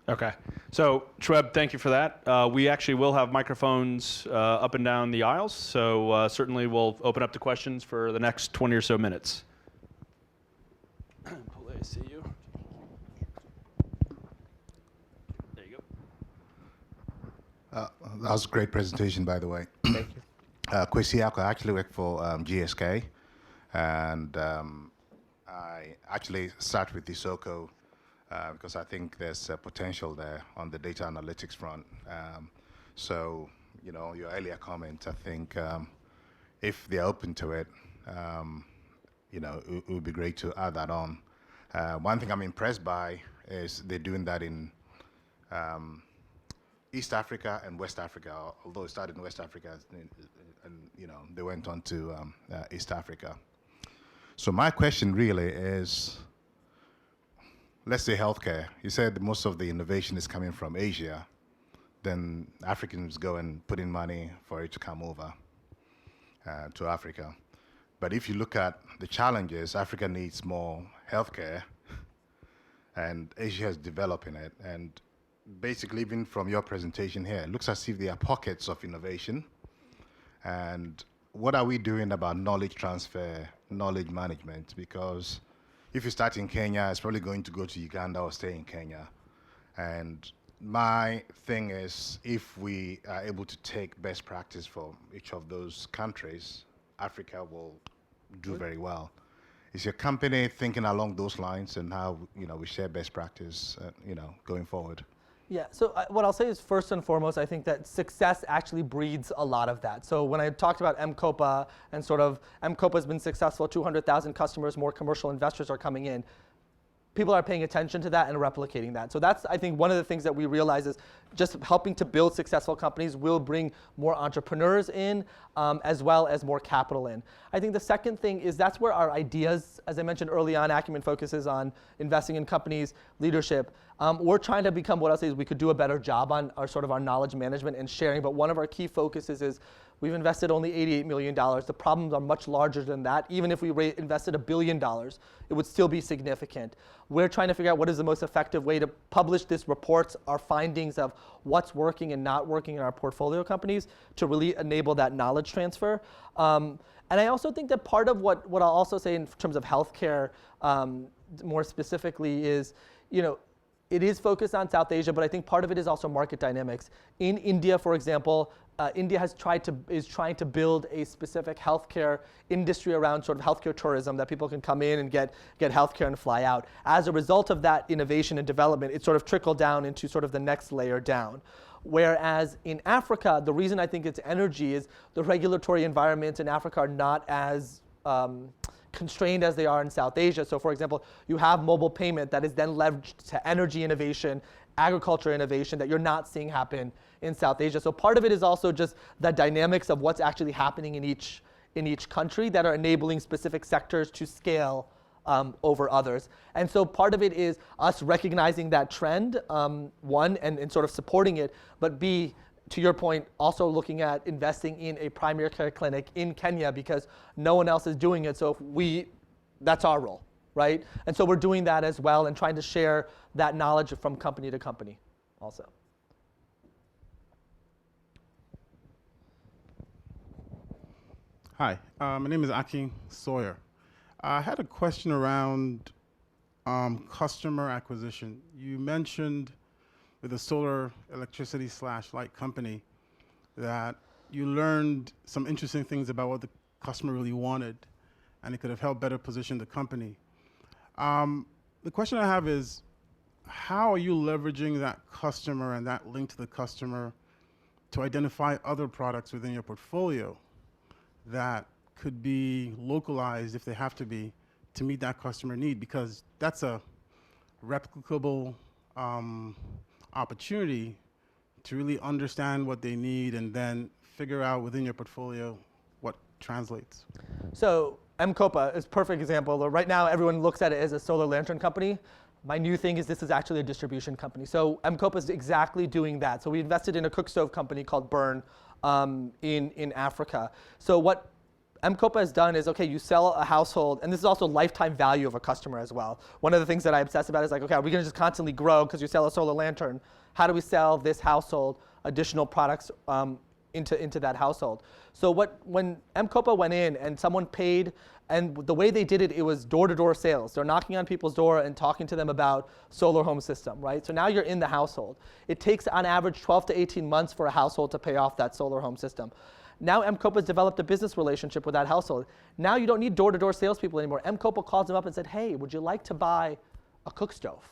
Okay. So, Shuaib, thank you for that. We actually will have microphones up and down the aisles, so certainly we'll open up to questions for the next 20 or so minutes. I see you. There you go. That was a great presentation, by the way. Thank you. Kwesi Ako, I actually work for GSK, and I actually start with Isoko because I think there's potential there on the data analytics front. So, your earlier comment, I think if they're open to it, it would be great to add that on. One thing I'm impressed by is they're doing that in East Africa and West Africa, although it started in West Africa, and they went on to East Africa. So my question really is, let's say healthcare. You said most of the innovation is coming from Asia. Then Africans go and put in money for it to come over to Africa. But if you look at the challenges, Africa needs more healthcare, and Asia is developing it. And basically, even from your presentation here, it looks as if there are pockets of innovation. And what are we doing about knowledge transfer, knowledge management? Because if you start in Kenya, it's probably going to go to Uganda or stay in Kenya. And my thing is, if we are able to take best practice from each of those countries, Africa will do very well. Is your company thinking along those lines, and how we share best practice going forward? Yeah, so what I'll say is, first and foremost, I think that success actually breeds a lot of that. So when I talked about M-Kopa and sort of M-Kopa has been successful, 200,000 customers, more commercial investors are coming in. People are paying attention to that and replicating that. So that's, I think, one of the things that we realize is just helping to build successful companies will bring more entrepreneurs in, as well as more capital in. I think the second thing is that's where our ideas, as I mentioned early on, Acumen focuses on investing in companies, leadership. We're trying to become, what I'll say is we could do a better job on our knowledge management and sharing, but one of our key focuses is we've invested only $88 million. The problems are much larger than that. Even if we invested $1 billion, it would still be significant. We're trying to figure out what is the most effective way to publish these reports, our findings of what's working and not working in our portfolio companies to really enable that knowledge transfer. And I also think that part of what I'll also say in terms of healthcare more specifically is, it is focused on South Asia, but I think part of it is also market dynamics. In India, for example, India is trying to build a specific healthcare industry around sort of healthcare tourism, that people can come in and get healthcare and fly out. As a result of that innovation and development, it sort of trickled down into sort of the next layer down. Whereas in Africa, the reason I think it's energy is the regulatory environments in Africa are not as constrained as they are in South Asia. So for example, you have mobile payment that is then leveraged to energy innovation, agriculture innovation that you're not seeing happen in South Asia. So part of it is also just the dynamics of what's actually happening in each country that are enabling specific sectors to scale over others. And so part of it is us recognizing that trend, one, and sort of supporting it, but B, to your point, also looking at investing in a primary care clinic in Kenya because no one else is doing it. So that's our role, right? And so we're doing that as well and trying to share that knowledge from company to company also. Hi, my name is Aki Sawyer. I had a question around customer acquisition. You mentioned with a solar electricity / light company that you learned some interesting things about what the customer really wanted, and it could have helped better position the company. The question I have is, how are you leveraging that customer and that link to the customer to identify other products within your portfolio that could be localized, if they have to be, to meet that customer need? Because that's a replicable opportunity to really understand what they need and then figure out within your portfolio what translates. So M-Kopa is a perfect example. Right now, everyone looks at it as a solar lantern company. My new thing is this is actually a distribution company. So M-Kopa is exactly doing that. So we invested in a cook stove company called Burn in Africa. So what M-Kopa has done is, okay, you sell a household, and this is also lifetime value of a customer as well. One of the things that I obsess about is like, okay, are we gonna just constantly grow because you sell a solar lantern? How do we sell this household additional products into that household? So when M-Kopa went in and someone paid, and the way they did it, it was door-to-door sales. They're knocking on people's door and talking to them about solar home system, right? So now you're in the household. It takes on average 12 to 18 months for a household to pay off that solar home system. Now M-Kopa has developed a business relationship with that household. Now you don't need door-to-door salespeople anymore. M-Kopa calls them up and said, hey, would you like to buy a cook stove?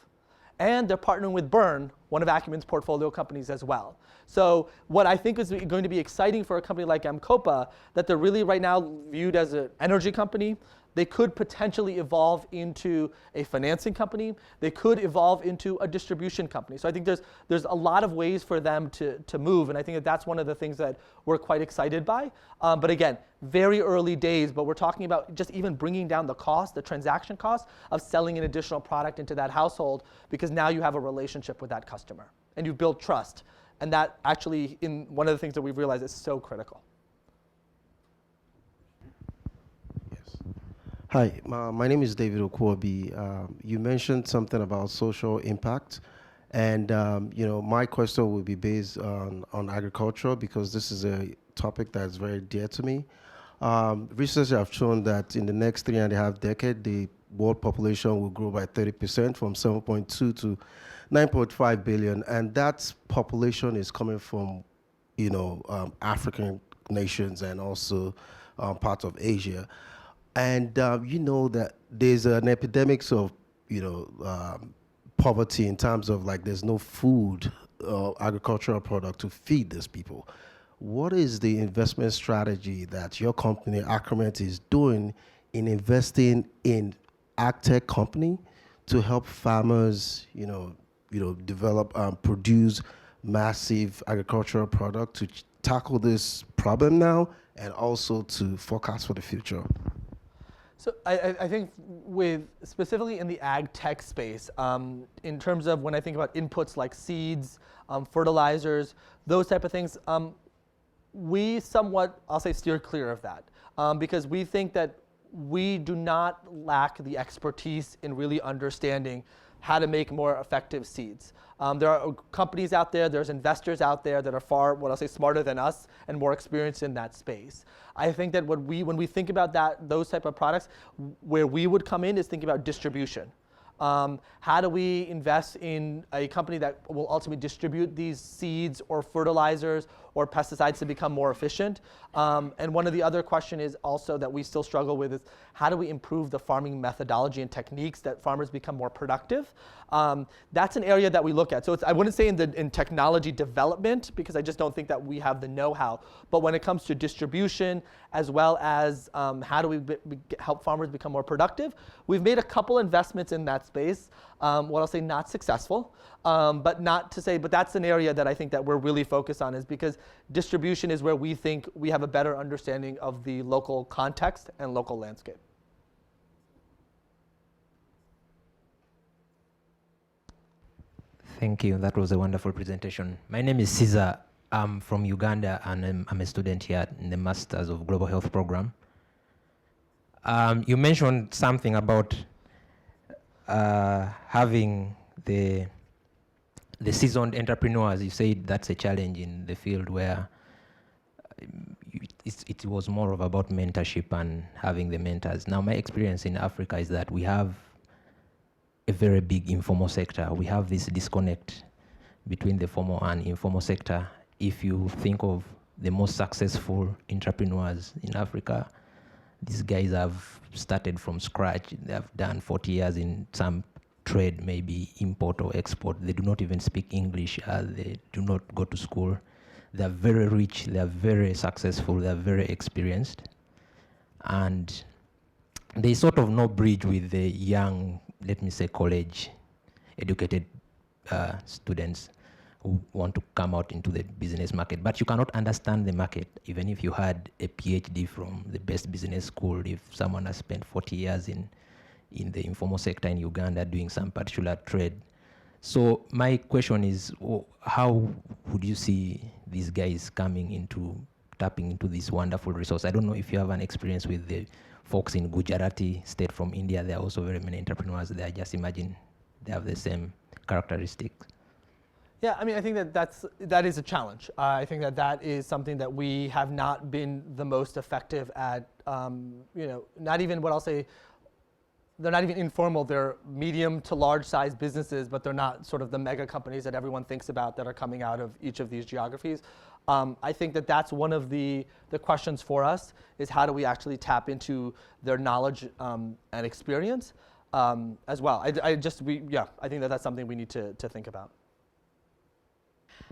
And they're partnering with Burn, one of Acumen's portfolio companies as well. So what I think is going to be exciting for a company like M-Kopa, that they're really right now viewed as an energy company, They could potentially evolve into a financing company. They could evolve into a distribution company. So I think there's a lot of ways for them to move, and I think that that's one of the things that we're quite excited by. But again, very early days, but we're talking about just even bringing down the cost, the transaction cost of selling an additional product into that household, because now you have a relationship with that customer and you've built trust. And that actually, in one of the things that we've realized, is so critical. Hi, my name is David Okwobi. You mentioned something about social impact, and my question will be based on agriculture, because this is a topic that's very dear to me. Research have shown that in the next 3.5 decades, the world population will grow by 30%, from 7.2 to 9.5 billion, and that population is coming from African nations and also parts of Asia. And you know that there's an epidemic of poverty in terms of there's no food or agricultural product to feed these people. What is the investment strategy that your company Acumen is doing in investing in agtech company to help farmers develop produce massive agricultural product to tackle this problem now and also to forecast for the future? So I think specifically in the ag tech space, in terms of when I think about inputs like seeds, fertilizers, those type of things, we somewhat, I'll say, steer clear of that, because we think that we do not lack the expertise in really understanding how to make more effective seeds. There are companies out there, there's investors out there that are far, what I'll say, smarter than us and more experienced in that space. I think that when we think about those type of products, where we would come in is think about distribution. How do we invest in a company that will ultimately distribute these seeds or fertilizers or pesticides to become more efficient? And one of the other question is also that we still struggle with is how do we improve the farming methodology and techniques that farmers become more productive? That's an area that we look at. So I wouldn't say in technology development, because I just don't think that we have the know-how. But when it comes to distribution, as well as how do we help farmers become more productive, we've made a couple investments in that space. What I'll say, not successful, but that's an area that I think that we're really focused on, is because distribution is where we think we have a better understanding of the local context and local landscape. Thank you. That was a wonderful presentation. My name is Caesar. I'm from Uganda, and I'm a student here in the Masters of Global Health program. You mentioned something about having the seasoned entrepreneurs. You said that's a challenge in the field where it was more of about mentorship and having the mentors. Now, my experience in Africa is that we have a very big informal sector. We have this disconnect between the formal and informal sector. If you think of the most successful entrepreneurs in Africa, these guys have started from scratch. They have done 40 years in some trade, maybe import or export. They do not even speak English. They do not go to school. They are very rich. They are very successful. They are very experienced. And there is sort of no bridge with the young, let me say, college-educated students who want to come out into the business market. But you cannot understand the market, even if you had a PhD from the best business school, if someone has spent 40 years in the informal sector in Uganda doing some particular trade. So my question is, how would you see these guys tapping into this wonderful resource? I don't know if you have an experience with the folks in Gujarati state from India. There are also very many entrepreneurs there. Just imagine they have the same characteristics. Yeah, I mean, I think that is a challenge. I think that is something that we have not been the most effective at. Not even what I'll say. They're not even informal. They're medium to large size businesses, but they're not sort of the mega companies that everyone thinks about that are coming out of each of these geographies. I think that's one of the questions for us, is how do we actually tap into their knowledge and experience as well. I think that's something we need to think about.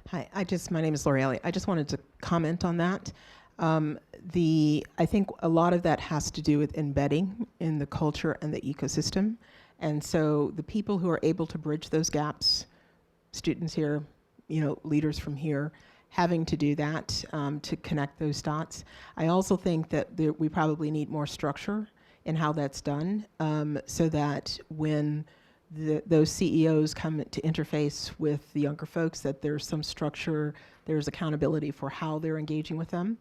Hi, my name is L'Oreal. I just wanted to comment on that. I think a lot of that has to do with embedding in the culture and the ecosystem. And so the people who are able to bridge those gaps, students here, leaders from here, having to do that to connect those dots. I also think that we probably need more structure in how that's done, so that when those CEOs come to interface with the younger folks, that there's some structure, there's accountability for how they're engaging with them.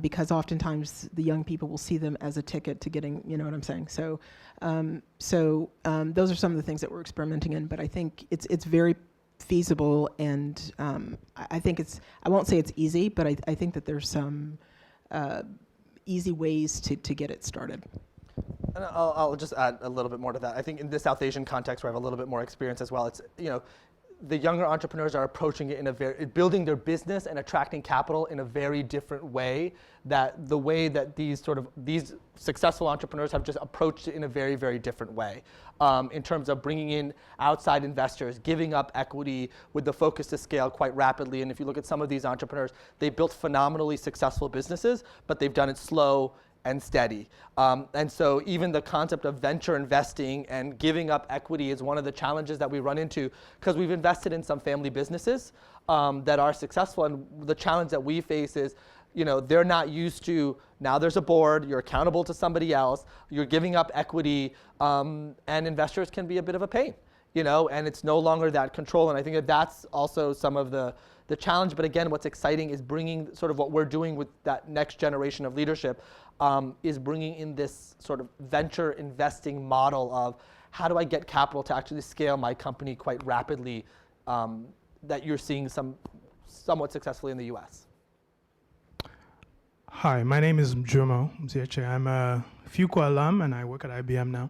Because oftentimes the young people will see them as a ticket to getting, you know what I'm saying? So, those are some of the things that we're experimenting in, but I think it's very feasible, and I think I won't say it's easy, but I think that there's some easy ways to get it started. And I'll just add a little bit more to that. I think in the South Asian context, where I have a little bit more experience as well, it's, the younger entrepreneurs are approaching it in building their business and attracting capital in a very different way, that the way that these successful entrepreneurs have just approached it in a very, very different way, in terms of bringing in outside investors, giving up equity with the focus to scale quite rapidly. And if you look at some of these entrepreneurs, they built phenomenally successful businesses, but they've done it slow and steady. And so even the concept of venture investing and giving up equity is one of the challenges that we run into, because we've invested in some family businesses that are successful. And the challenge that we face is, they're not used to, now there's a board, you're accountable to somebody else, you're giving up equity, and investors can be a bit of a pain, and it's no longer that control. And I think that's also some of the challenge. But again, what's exciting is bringing sort of what we're doing with that next generation of leadership, is bringing in this sort of venture investing model of how do I get capital to actually scale my company quite rapidly, that you're seeing somewhat successfully in the US. Hi, my name is Mjumo Mzieche. I'm a Fuqua alum and I work at IBM now.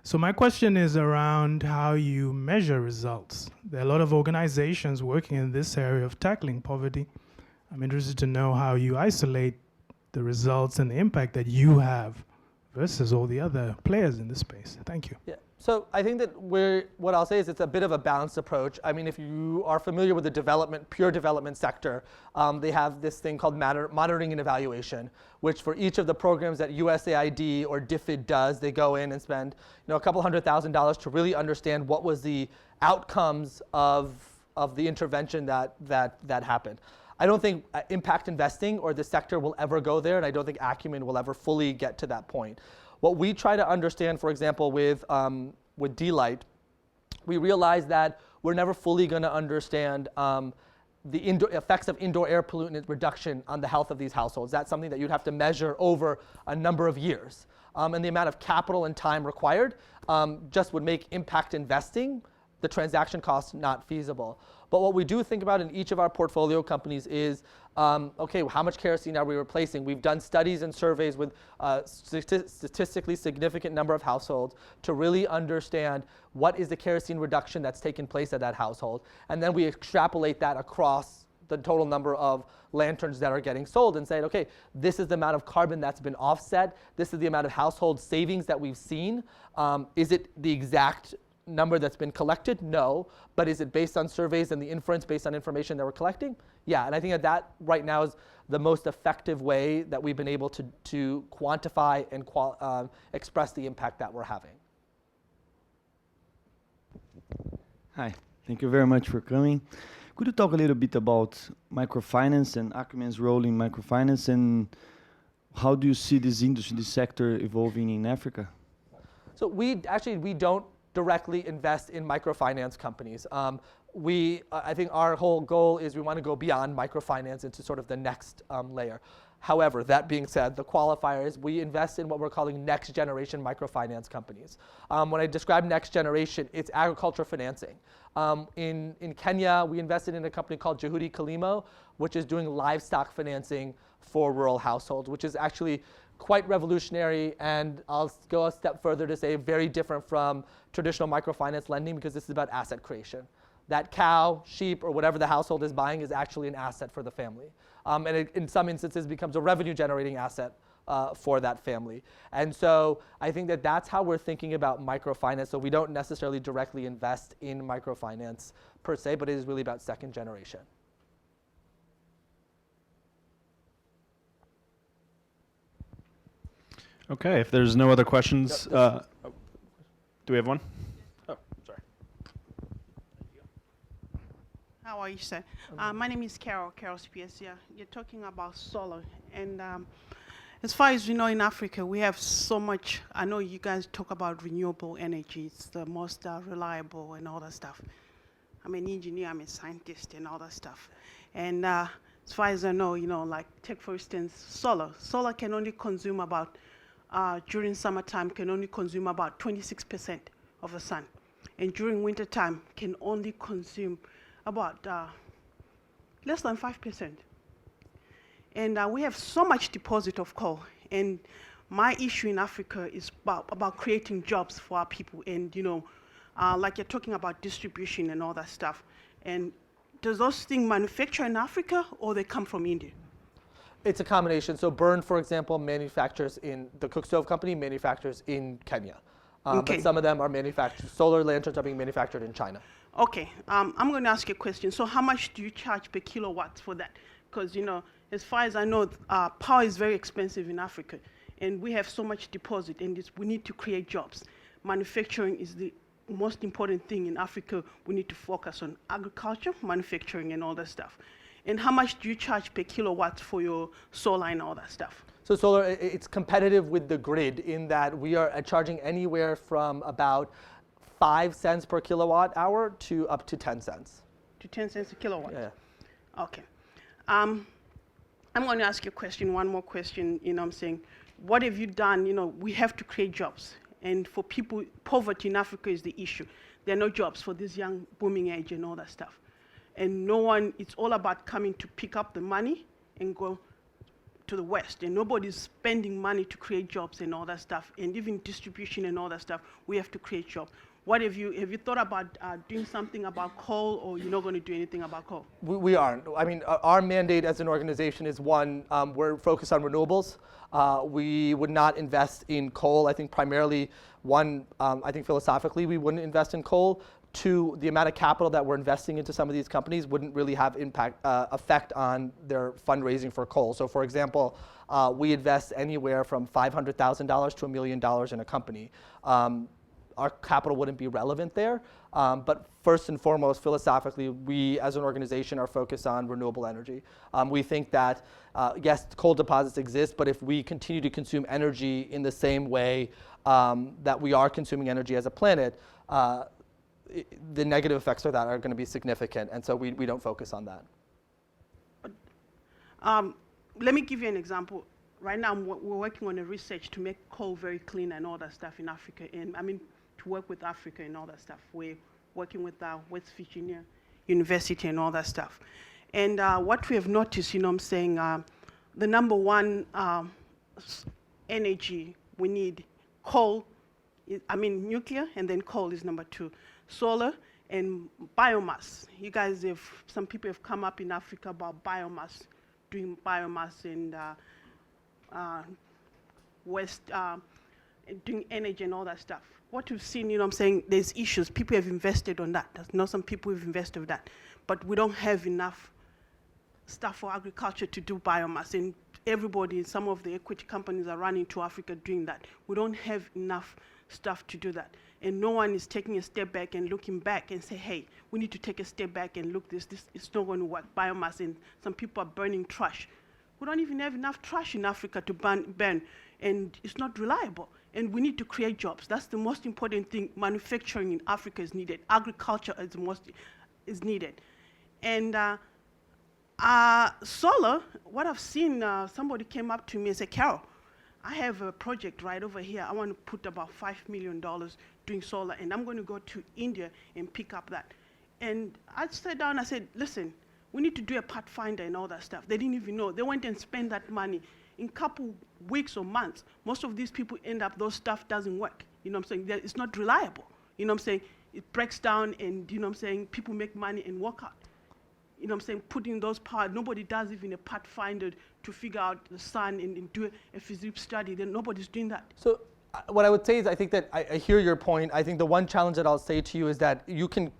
So my question is around how you measure results. There are a lot of organizations working in this area of tackling poverty. I'm interested to know how you isolate the results and the impact that you have versus all the other players in this space. Thank you. Yeah. So I think that what I'll say is it's a bit of a balanced approach. I mean, if you are familiar with the pure development sector, they have this thing called monitoring and evaluation, which for each of the programs that USAID or DFID does, they go in and spend a couple $100,000 to really understand what was the outcomes of the intervention that happened. I don't think impact investing or the sector will ever go there, and I don't think Acumen will ever fully get to that point. What we try to understand, for example, with D-Light, we realize that we're never fully going to understand the effects of indoor air pollutant reduction on the health of these households. That's something that you'd have to measure over a number of years. And the amount of capital and time required just would make impact investing, the transaction costs, not feasible. But what we do think about in each of our portfolio companies is, okay, how much kerosene are we replacing? We've done studies and surveys with a statistically significant number of households to really understand what is the kerosene reduction that's taken place at that household. And then we extrapolate that across the total number of lanterns that are getting sold and say, okay, this is the amount of carbon that's been offset. This is the amount of household savings that we've seen. Is it the exact number that's been collected? No. But is it based on surveys and the inference based on information that we're collecting? Yeah, and I think that right now is the most effective way that we've been able to quantify and express the impact that we're having. Hi, thank you very much for coming. Could you talk a little bit about microfinance and Acumen's role in microfinance, and how do you see this industry, this sector evolving in Africa? So we don't directly invest in microfinance companies. I think our whole goal is we want to go beyond microfinance into sort of the next layer. However, that being said, the qualifier is we invest in what we're calling next generation microfinance companies. When I describe next generation, it's agriculture financing. In Kenya, we invested in a company called Juhudi Kilimo, which is doing livestock financing for rural households, which is actually quite revolutionary, and I'll go a step further to say very different from traditional microfinance lending, because this is about asset creation. That cow, sheep, or whatever the household is buying is actually an asset for the family. And it, in some instances, becomes a revenue generating asset for that family. And so I think that that's how we're thinking about microfinance. So we don't necessarily directly invest in microfinance per se, but it is really about second generation. Okay, if there's no other questions, do we have one? Oh, sorry. How are you, sir? My name is Carol Spears. Yeah, you're talking about solar, and as far as we know, in Africa, we have so much. I know you guys talk about renewable energy. It's the most reliable and all that stuff. I'm an engineer, I'm a scientist and all that stuff. And as far as I know, like take for instance, solar. Solar can only consume about, during summertime, can only consume about 26% of the sun. And during wintertime, can only consume about less than 5%. And we have so much deposit of coal. And my issue in Africa is about creating jobs for our people. And, like you're talking about distribution and all that stuff. And does those things manufacture in Africa or they come from India? It's a combination. So Burn, for example, manufactures in, the Cook Stove Company manufactures in Kenya. But some of them are manufactured, solar lanterns are being manufactured in China. Okay, I'm going to ask you a question. So how much do you charge per kilowatt for that? Because, as far as I know, power is very expensive in Africa. And we have so much deposit, and we need to create jobs. Manufacturing is the most important thing in Africa. We need to focus on agriculture, manufacturing, and all that stuff. And how much do you charge per kilowatt for your solar and all that stuff? So solar, it's competitive with the grid in that we are charging anywhere from about 5 cents per kilowatt hour to up to 10 cents. To 10 cents a kilowatt? Yeah. Okay. I'm going to ask you a question, one more question. I'm saying, what have you done? We have to create jobs. And for people, poverty in Africa is the issue. There are no jobs for this young booming age and all that stuff. And no one, it's all about coming to pick up the money and go to the West. And nobody's spending money to create jobs and all that stuff. And even distribution and all that stuff, we have to create jobs. What have you thought about doing something about coal, or you're not going to do anything about coal? We aren't. I mean, our mandate as an organization is one, we're focused on renewables. We would not invest in coal. I think primarily, one, I think philosophically we wouldn't invest in coal. Two, the amount of capital that we're investing into some of these companies wouldn't really have effect on their fundraising for coal. So for example, we invest anywhere from $500,000 to $1 million in a company. Our capital wouldn't be relevant there. But first and foremost, philosophically, we as an organization are focused on renewable energy. We think that, yes, coal deposits exist, but if we continue to consume energy in the same way that we are consuming energy as a planet, the negative effects of that are going to be significant. And so we don't focus on that. Let me give you an example. Right now, we're working on a research to make coal very clean and all that stuff in Africa. And I mean, to work with Africa and all that stuff. We're working with West Virginia University and all that stuff. And what we have noticed, the number one energy we need, coal, nuclear, and then coal is number 2. Solar and biomass. You guys some people have come up in Africa about biomass, doing biomass and doing energy and all that stuff. What we've seen, there's issues. People have invested on that. Some people have invested on that. But we don't have enough stuff for agriculture to do biomass. And everybody, some of the equity companies are running to Africa doing that. We don't have enough stuff to do that. And no one is taking a step back and looking back and say, hey, we need to take a step back and look this it's not going to work. Biomass, and some people are burning trash. We don't even have enough trash in Africa to burn, and it's not reliable. And we need to create jobs. That's the most important thing. Manufacturing in Africa is needed. Agriculture is needed. And solar, what I've seen, somebody came up to me and said, Carol, I have a project right over here. I want to put about $5 million doing solar, and I'm going to go to India and pick up that. And I sat down, I said, listen, we need to do a pathfinder and all that stuff. They didn't even know. They went and spent that money. In a couple weeks or months, most of these people end up, those stuff doesn't work. It's not reliable. It breaks down, and people make money and walk out. Putting those parts, nobody does even a pathfinder to figure out the sun and do a physics study. Then nobody's doing that. So what I would say is I think that I hear your point. I think the one challenge that I'll say to you is that you can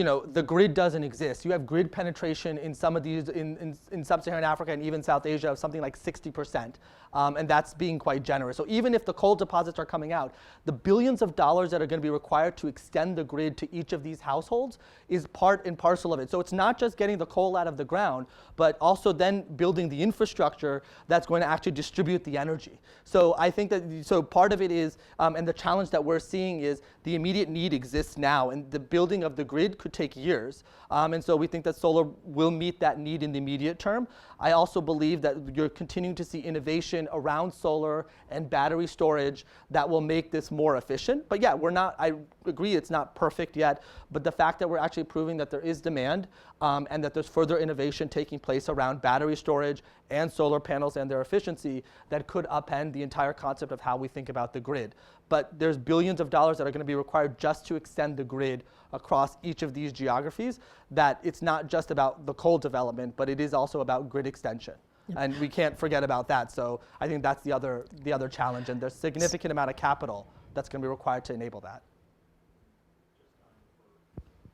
the grid doesn't exist. You have grid penetration in some of these, in sub-Saharan Africa and even South Asia of something like 60%. And that's being quite generous. So even if the coal deposits are coming out, the billions of dollars that are going to be required to extend the grid to each of these households is part and parcel of it. So it's not just getting the coal out of the ground, but also then building the infrastructure that's going to actually distribute the energy. So I think that, so part of it is, and the challenge that we're seeing is the immediate need exists now, and the building of the grid could take years. And so we think that solar will meet that need in the immediate term. I also believe that you're continuing to see innovation around solar and battery storage that will make this more efficient. But yeah, I agree it's not perfect yet, but the fact that we're actually proving that there is demand and that there's further innovation taking place around battery storage and solar panels and their efficiency that could upend the entire concept of how we think about the grid. But there's billions of dollars that are going to be required just to extend the grid across each of these geographies, that it's not just about the coal development, but it is also about grid extension. Yep. And we can't forget about that. So I think that's the other challenge, and there's a significant amount of capital that's going to be required to enable that.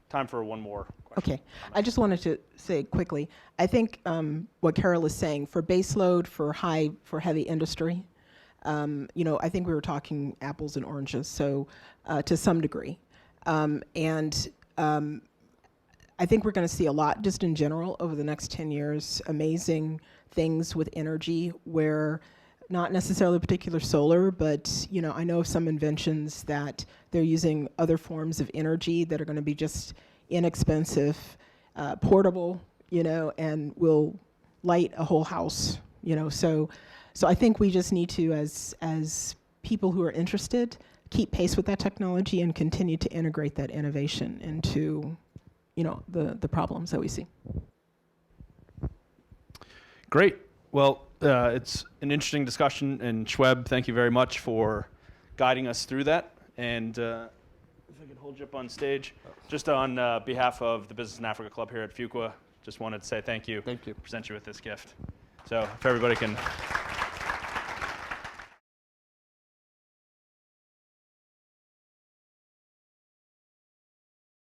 Time for one more question. Okay, I just wanted to say quickly, I think what Carol is saying, for baseload, for heavy industry, I think we were talking apples and oranges, so to some degree. I think we're going to see a lot, just in general, over the next 10 years, amazing things with energy where not necessarily particular solar, but I know of some inventions that they're using other forms of energy that are going to be just inexpensive, portable, and will light a whole house, So I think we just need to, as people who are interested, keep pace with that technology and continue to integrate that innovation into, the problems that we see. Great. Well, it's an interesting discussion, and Shuaib, thank you very much for guiding us through that. And if I could hold you up on stage, just on behalf of the Business in Africa Club here at Fuqua, just wanted to say thank you. Thank you. Present you with this gift. So if everybody can